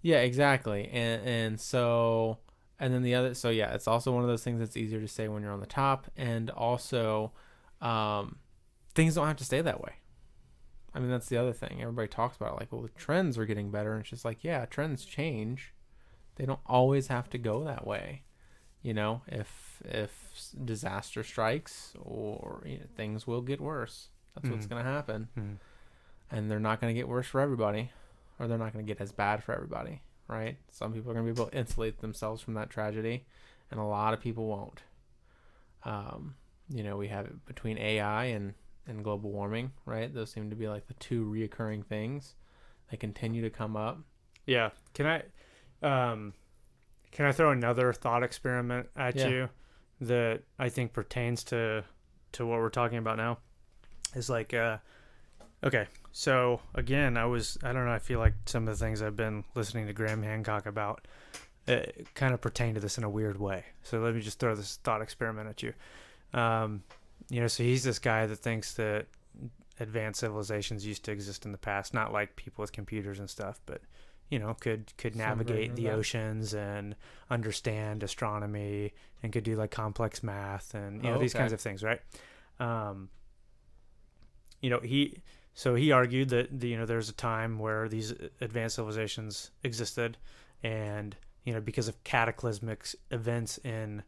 Exactly. And so, and then the other. So yeah, it's also one of those things that's easier to say when you're on the top, and also, things don't have to stay that way. I mean, that's the other thing. Everybody talks about it, like, well, the trends are getting better. And it's just like, yeah, trends change. They don't always have to go that way. If disaster strikes, or things will get worse. That's what's going to happen. And they're not going to get worse for everybody, or they're not going to get as bad for everybody, right? Some people are going to be able to insulate themselves from that tragedy, and a lot of people won't. We have it between AI and global warming, right? Those seem to be like the two reoccurring things. They continue to come up. Yeah. Can I throw another thought experiment at you that I think pertains to what we're talking about now? Is like, okay, so again, I don't know, I feel like some of the things I've been listening to Graham Hancock about kind of pertain to this in a weird way. So let me just throw this thought experiment at you. So he's this guy that thinks that advanced civilizations used to exist in the past, not like people with computers and stuff, but could navigate the oceans and understand astronomy and could do like complex math and these kinds of things, right? He argued that there's a time where these advanced civilizations existed, and because of cataclysmic events in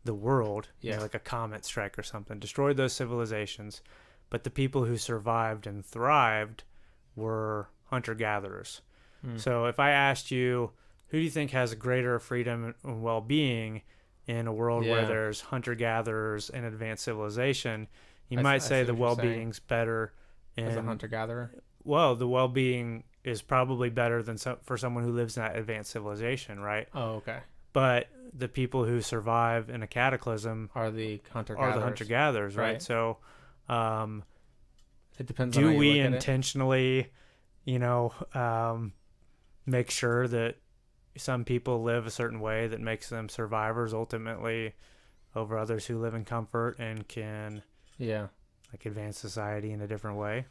the world, like a comet strike or something, destroyed those civilizations, but the people who survived and thrived were hunter-gatherers. So if I asked you, who do you think has greater freedom and well-being in a world where there's hunter-gatherers and advanced civilization, you might say the well-being's better as a hunter-gatherer. Well, the well-being is probably better than for someone who lives in that advanced civilization, right? Oh, okay. But the people who survive in a cataclysm are the hunter-gatherers, right? So, it depends. Do we intentionally, make sure that some people live a certain way that makes them survivors ultimately over others who live in comfort and can, advance society in a different way?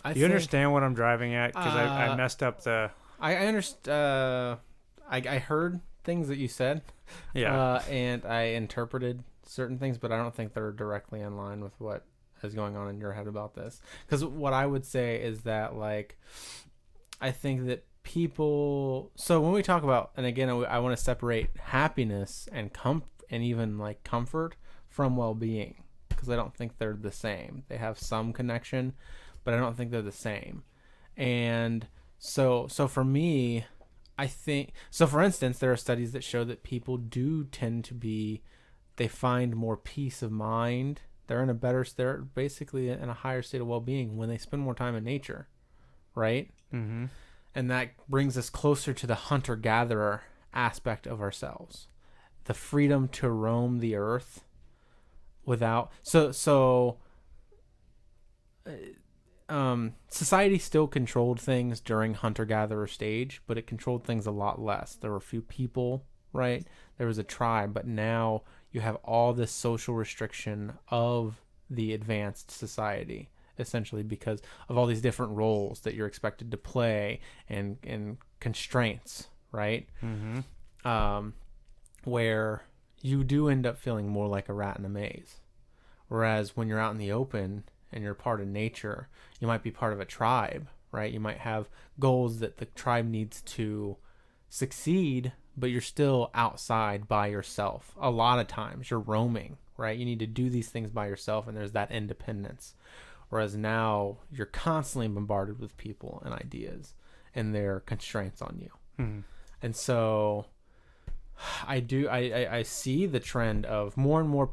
Do you understand what I'm driving at? Because I messed up the. I understand. I heard things that you said, and I interpreted certain things, but I don't think they're directly in line with what is going on in your head about this. Because what I would say is that, like, I think that people. So when we talk about, and again, I want to separate happiness and and even like comfort from well-being, because I don't think they're the same. They have some connection, but I don't think they're the same. And so for me, I think, so for instance, there are studies that show that people do tend to they find more peace of mind. They're basically in a higher state of well-being when they spend more time in nature, right? Mm-hmm. And that brings us closer to the hunter-gatherer aspect of ourselves. The freedom to roam the earth without... Society still controlled things during hunter-gatherer stage, but it controlled things a lot less. There were few people, right? There was a tribe, but now you have all this social restriction of the advanced society, essentially because of all these different roles that you're expected to play and constraints, right? Where you do end up feeling more like a rat in a maze. Whereas when you're out in the open and you're part of nature, you might be part of a tribe, right? You might have goals that the tribe needs to succeed, but you're still outside by yourself. A lot of times you're roaming, right? You need to do these things by yourself, and there's that independence. Whereas now you're constantly bombarded with people and ideas and their constraints on you. And so I see the trend of more and more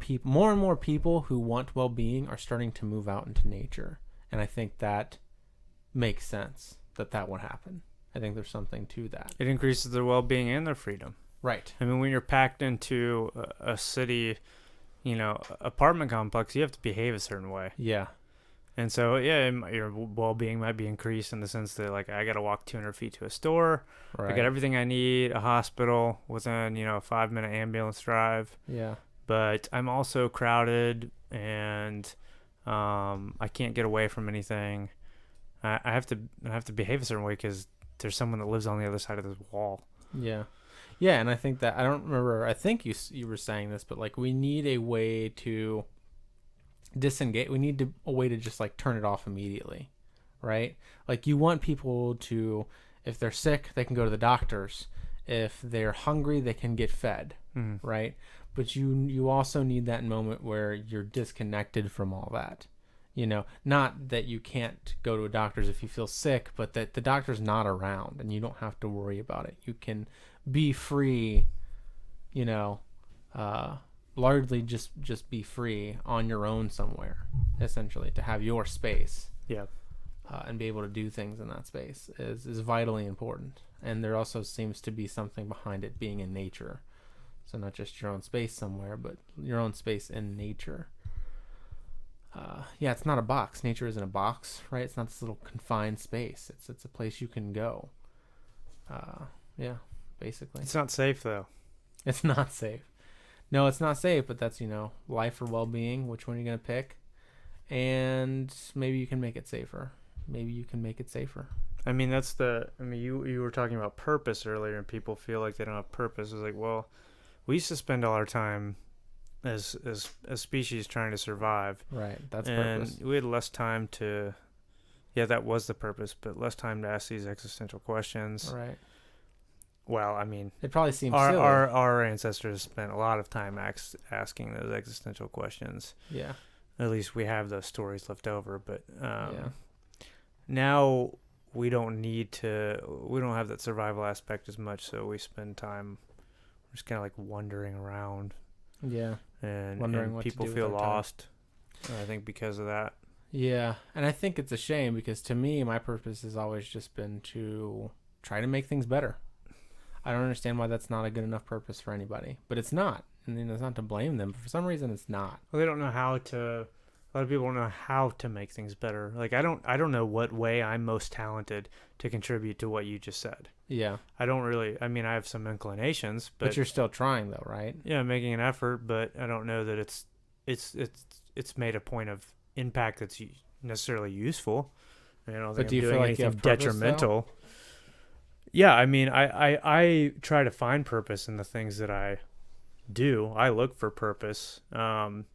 people who want well-being are starting to move out into nature. And I think that makes sense that would happen. I think there's something to that. It increases their well-being and their freedom. Right. I mean, when you're packed into a city, apartment complex, you have to behave a certain way. Yeah. And so, your well-being might be increased in the sense that, like, I got to walk 200 feet to a store. Right. I got everything I need, a hospital within, a 5-minute ambulance drive. Yeah. But I'm also crowded, and I can't get away from anything. I have to behave a certain way because there's someone that lives on the other side of this wall. Yeah. Yeah, and I think that, I don't remember, I think you were saying this, but, like, we need a way to disengage. We need a way to just, like, turn it off immediately, right? Like, you want people to, if they're sick, they can go to the doctors. If they're hungry, they can get fed, right? But you also need that moment where you're disconnected from all that. Not that you can't go to a doctor's if you feel sick, but that the doctor's not around and you don't have to worry about it. You can be free, largely just be free on your own somewhere, essentially, to have your space. Yeah. And be able to do things in that space is vitally important. And there also seems to be something behind it being in nature. So not just your own space somewhere, but your own space in nature. It's not a box. Nature isn't a box, right? It's not this little confined space. It's a place you can go. Basically. It's not safe, though. It's not safe. No, it's not safe, but that's, life or well-being. Which one are you going to pick? And maybe you can make it safer. I mean, you were talking about purpose earlier, and people feel like they don't have purpose. It's like, well, we used to spend all our time as species trying to survive. Right, that's and purpose. We had less time to, that was the purpose, but less time to ask these existential questions. Right. Well, I mean, it probably seems silly. silly. Our ancestors spent a lot of time asking those existential questions. Yeah. At least we have those stories left over, but now we don't have that survival aspect as much, so we spend time just kind of like wandering around. Yeah. And wondering what people to do feel with our time. lost. I think because of that. Yeah, and I think it's a shame because to me, my purpose has always just been to try to make things better. I don't understand why that's not a good enough purpose for anybody, but it's not. And it's not to blame them, but for some reason it's not. Well, they don't know how to. A lot of people don't know how to make things better. Like I don't know what way I'm most talented to contribute to what you just said. Yeah. I don't really. I mean, I have some inclinations, but you're still trying though, right? Yeah, making an effort, but I don't know that it's made a point of impact that's necessarily useful. I don't think but do you I'm doing feel like anything you have purpose, detrimental. Though? Yeah, I mean, I try to find purpose in the things that I do. I look for purpose, and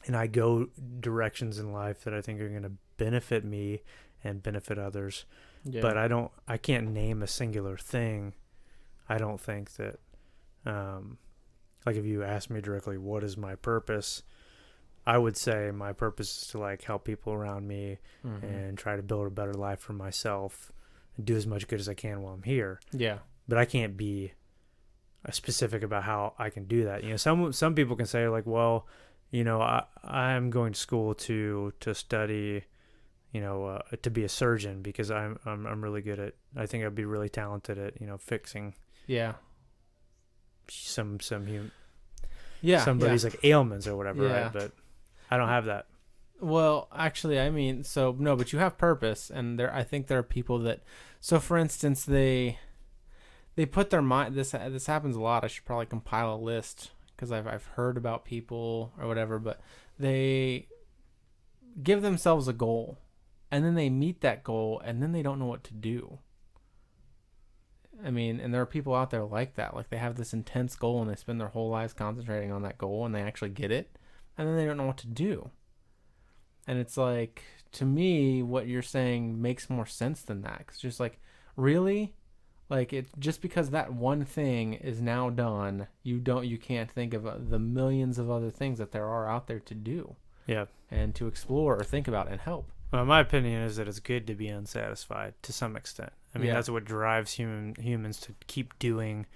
I go directions in life that I think are going to benefit me and benefit others. Yeah. But I can't name a singular thing. I don't think that, like if you ask me directly, what is my purpose? I would say my purpose is to like help people around me and try to build a better life for myself and do as much good as I can while I'm here. Yeah. But I can't be specific about how I can do that. Some people can say like, well, I'm going to school to study, to be a surgeon because I'm really good at. I think I'd be really talented at fixing Yeah. somebody's Yeah. like ailments or whatever, Yeah. right? But I don't have that. Well, actually, I mean, so no, but you have purpose, and I think there are people that, so for instance, they put their mind. This happens a lot. I should probably compile a list because I've heard about people or whatever, but they give themselves a goal, and then they meet that goal, and then they don't know what to do. I mean, and there are people out there like that. Like they have this intense goal, and they spend their whole lives concentrating on that goal, and they actually get it, and then they don't know what to do. And it's like, to me, what you're saying makes more sense than that. 'Cause just like, really? Like it just because that one thing is now done, you can't think of the millions of other things that there are out there to do. Yeah. And to explore or think about and help. Well, my opinion is that it's good to be unsatisfied to some extent. I mean, Yeah. that's what drives humans to keep doing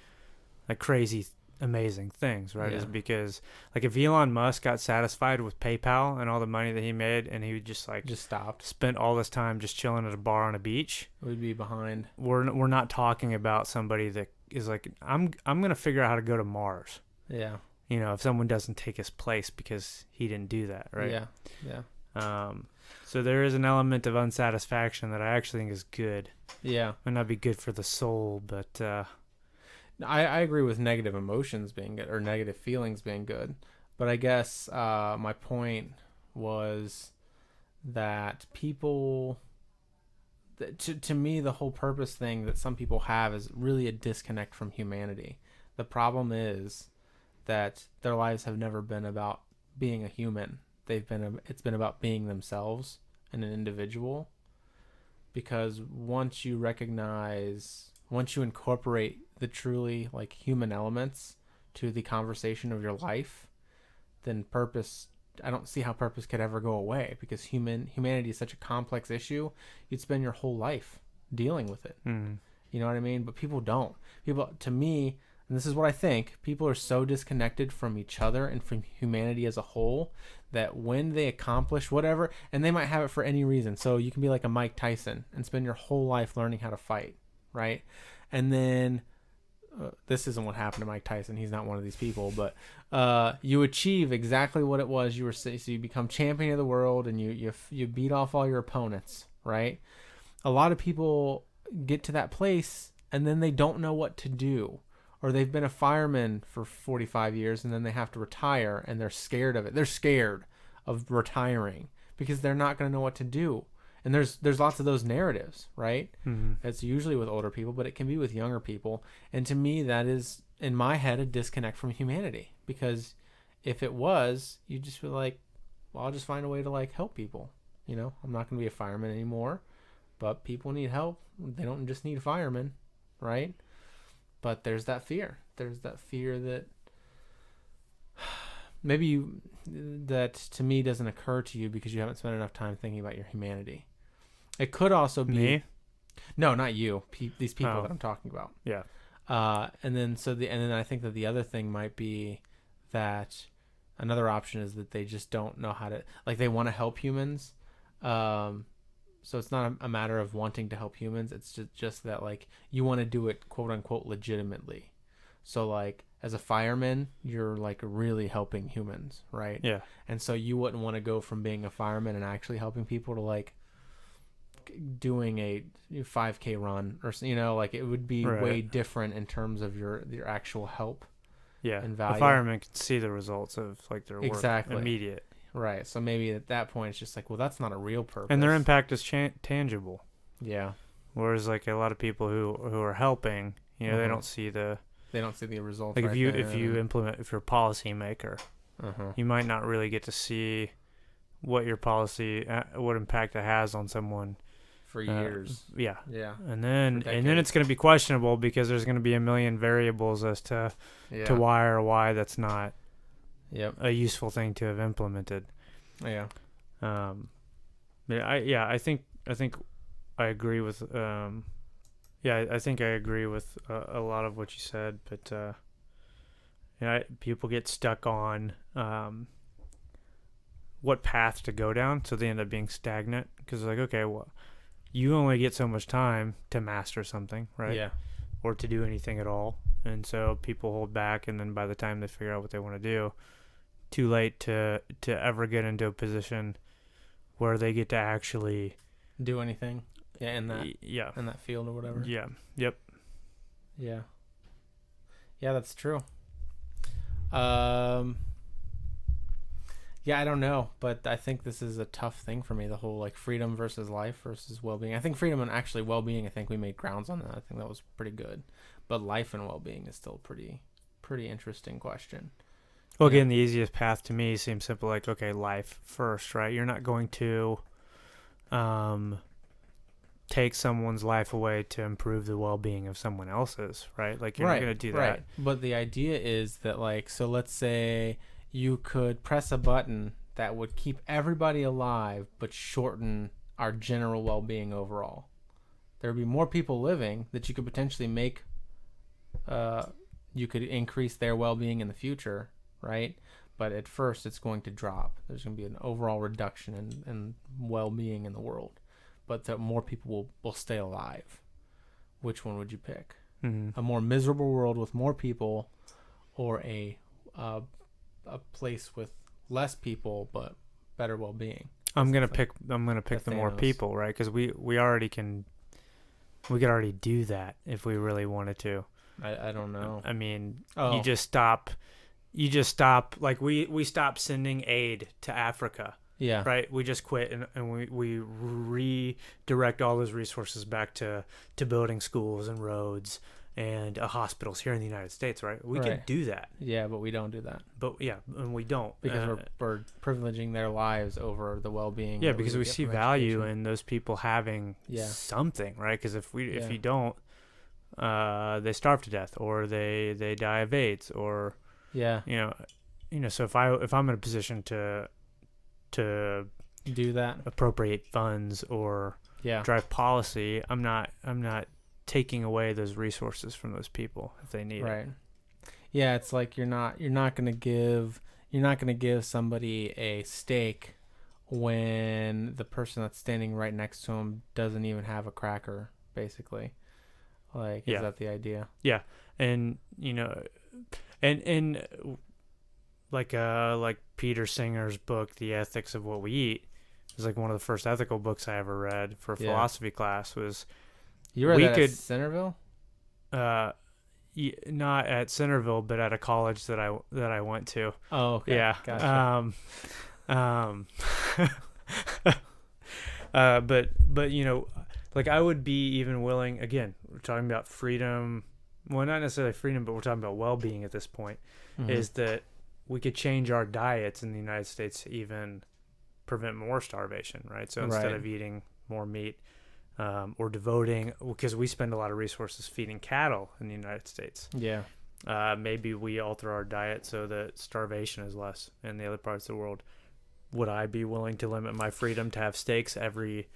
like crazy, amazing things, right? Yeah. Is because like if Elon Musk got satisfied with PayPal and all the money that he made, and he would just stopped, spent all this time just chilling at a bar on a beach, we'd be behind. We're not talking about somebody that is like, I'm gonna figure out how to go to Mars. Yeah. If someone doesn't take his place because he didn't do that, right? Yeah. Yeah. So there is an element of unsatisfaction that I actually think is good. Yeah. Might not be good for the soul, but I agree with negative emotions being good or negative feelings being good. But I guess my point was that people, to me, the whole purpose thing that some people have is really a disconnect from humanity. The problem is that their lives have never been about being a human. It's been about being themselves and an individual. Because once you incorporate the truly like human elements to the conversation of your life, then purpose, I don't see how purpose could ever go away, because humanity is such a complex issue. You'd spend your whole life dealing with it. You know what I mean? But people don't. People, to me, and this is what I think, people are so disconnected from each other and from humanity as a whole that when they accomplish whatever, and they might have it for any reason. So you can be like a Mike Tyson and spend your whole life learning how to fight, right? And then this isn't what happened to Mike Tyson. He's not one of these people, but you achieve exactly what it was you were. So you become champion of the world, and you beat off all your opponents, right? A lot of people get to that place, and then they don't know what to do. Or they've been a fireman for 45 years, and then they have to retire, and they're scared of it. They're scared of retiring because they're not going to know what to do. And there's lots of those narratives, right? It's usually with older people, but it can be with younger people. And to me, that is, in my head, a disconnect from humanity. Because if it was, you just feel like, well, I'll just find a way to like help people. I'm not going to be a fireman anymore, but people need help. They don't just need firemen, right? But there's that fear. There's that fear that maybe that to me doesn't occur to you because you haven't spent enough time thinking about your humanity. It could also be me. No, not you. These people that I'm talking about. Yeah. And then I think that the other thing might be that another option is that they just don't know how to, like, they want to help humans. So it's not a matter of wanting to help humans. It's just that, like, you want to do it, quote unquote, legitimately. So, like, as a fireman, you're, like, really helping humans, right? Yeah. And so you wouldn't want to go from being a fireman and actually helping people to, like, doing a 5K run or, like, it would be way different in terms of your actual help. Yeah. And value. The firemen can see the results of, like, their work. Exactly. Immediate. Right. So maybe at that point it's just like, well, that's not a real purpose. And their impact is tangible. Yeah. Whereas, like, a lot of people who are helping, they don't see the results. Like, right if you're a policy maker, you might not really get to see what your policy, what impact it has on someone for years. Yeah. And then decades. it's going to be questionable because there's going to be a million variables as to why or why that's not a useful thing to have implemented. Yeah. I think I agree with I think I agree with a lot of what you said, but people get stuck on what path to go down, so they end up being stagnant Because like, okay, well, you only get so much time to master something, right? Yeah. Or to do anything at all. And so people hold back, and then by the time they figure out what they want to do, too late to ever get into a position where they get to actually Do anything. Yeah, in that yeah in that field or whatever. yeah yep. Yeah. Yeah, that's true. Yeah, I don't know, but I think this is a tough thing for me, the whole like freedom versus life versus well-being. I think freedom and actually well-being, I think we made grounds on that. I think that was pretty good. But life and well-being is still pretty interesting question. Well, again, the easiest path to me seems simple, like, okay, life first, right? You're not going to take someone's life away to improve the well-being of someone else's, right? Like, you're not going to do that. Right. But the idea is that, like, so let's say you could press a button that would keep everybody alive but shorten our general well-being overall. There would be more people living that you could potentially make, you could increase their well-being in the future, right? But at first it's going to drop. There's going to be an overall reduction in well-being in the world. But that more people will stay alive. Which one would you pick? Mm-hmm. A more miserable world with more people, or a place with less people but better well-being? I'm gonna pick the more people, right? Because we could already do that if we really wanted to. I don't know. I mean, you just stop. Like we stopped sending aid to Africa. Yeah. Right. We just quit and we redirect all those resources back to building schools and roads and hospitals here in the United States. Right. We could do that. Yeah, but we don't do that. But yeah, and we don't because we're privileging their lives over the well-being. Yeah, because we see value in those people having something, right? Because if you don't, they starve to death or they die of AIDS or you know. So if I'm in a position to do that, appropriate funds or drive policy, I'm not taking away those resources from those people if they need it. Yeah, it's like you're not going to give somebody a steak when the person that's standing right next to him doesn't even have a cracker, basically. Like, is that the idea? Yeah. And you know, and like Peter Singer's book, The Ethics of What We Eat, was like one of the first ethical books I ever read for philosophy class. Was you read that at Centerville? Not at Centerville, but at a college that I went to. Oh, okay. Yeah. Gotcha. But you know, like I would be even willing. Again, we're talking about freedom. Well, not necessarily freedom, but we're talking about well-being at this point. Mm-hmm. Is that we could change our diets in the United States to even prevent more starvation, right? So instead of eating more meat, or devoting, because we spend a lot of resources feeding cattle in the United States. Yeah. Maybe we alter our diet so that starvation is less in the other parts of the world. Would I be willing to limit my freedom to have steaks every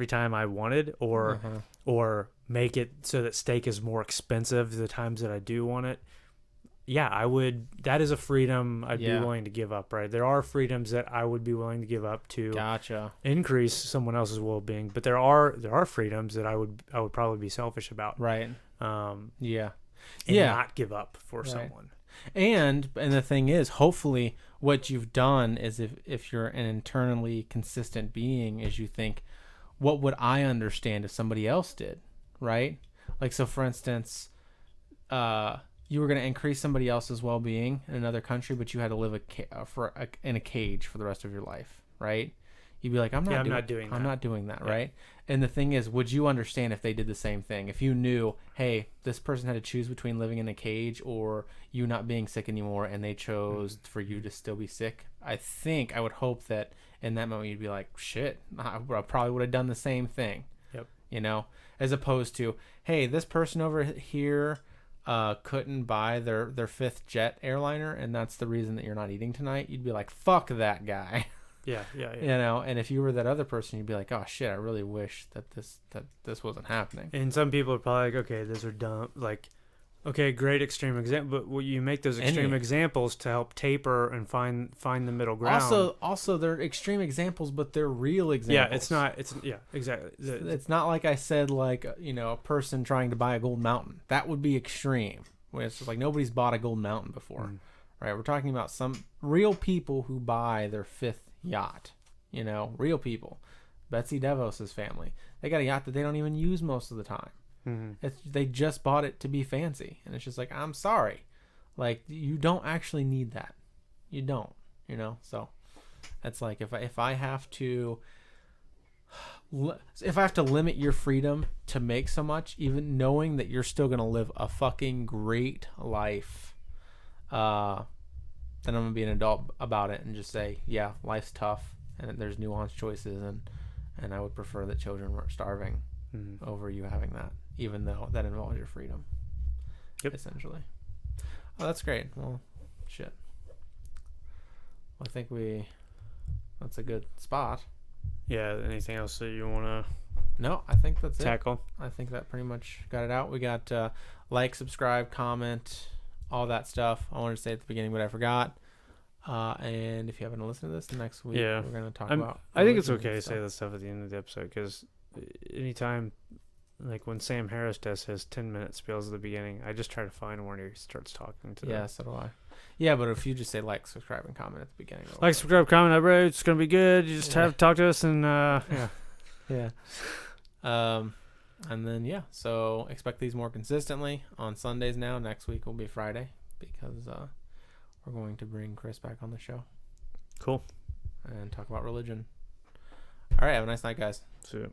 time I wanted, or make it so that steak is more expensive the times that I do want it? Yeah, I would. That is a freedom I'd be willing to give up, right? There are freedoms that I would be willing to give up to increase someone else's well-being, but there are freedoms that I would probably be selfish about, right? And not give up for someone. And the thing is, hopefully, what you've done is if you're an internally consistent being, is you think, what would I understand if somebody else did, right? Like, so for instance, you were going to increase somebody else's well-being in another country, but you had to live in a cage for the rest of your life, right? You'd be like, I'm not doing that, right? And the thing is, would you understand if they did the same thing? If you knew, hey, this person had to choose between living in a cage or you not being sick anymore, and they chose for you to still be sick, I would hope that in that moment you'd be like, shit, I probably would have done the same thing. Yep. You know, as opposed to, hey, this person over here couldn't buy their fifth jet airliner, and that's the reason that you're not eating tonight. You'd be like, fuck that guy. Yeah. You know, and if you were that other person, you'd be like, oh shit, I really wish that this wasn't happening. And some people are probably like, okay, those are dumb. Like, Okay, great extreme example. But you make those extreme examples to help taper and find the middle ground. Also, they're extreme examples, but they're real examples. Yeah, it's not. It's yeah, exactly. It's not like I said, like, you know, a person trying to buy a gold mountain. That would be extreme. Where it's just like nobody's bought a gold mountain before, right? We're talking about some real people who buy their 5th yacht. You know, real people. Betsy DeVos's family. They got a yacht that they don't even use most of the time. They just bought it to be fancy, and it's just like, I'm sorry, like, you don't actually need that. You don't, you know. So that's like, if I have to limit your freedom to make so much, even knowing that you're still gonna live a fucking great life, then I'm gonna be an adult about it and just say, yeah, life's tough and there's nuanced choices, and I would prefer that children weren't starving over you having that, even though that involves your freedom. Yep. Essentially. Oh, that's great. Well, shit. I think that's a good spot. Yeah. Anything else that you want to No, I think that's tackle? I think that pretty much got it out. We got like, subscribe, comment, all that stuff. I wanted to say at the beginning, but I forgot. And if you haven't listened to this, next week we're going to talk about. I think it's okay to say that stuff at the end of the episode, because anytime, like when Sam Harris does his 10-minute spills at the beginning, I just try to find when he starts talking to them. Yeah, so do I. Yeah, but if you just say like, subscribe, and comment at the beginning. Like, subscribe, comment, everybody. It's going to be good. You just have to talk to us, and yeah. Yeah. And then, yeah, so expect these more consistently on Sundays now. Next week will be Friday, because we're going to bring Chris back on the show. Cool. And talk about religion. All right, have a nice night, guys. See you.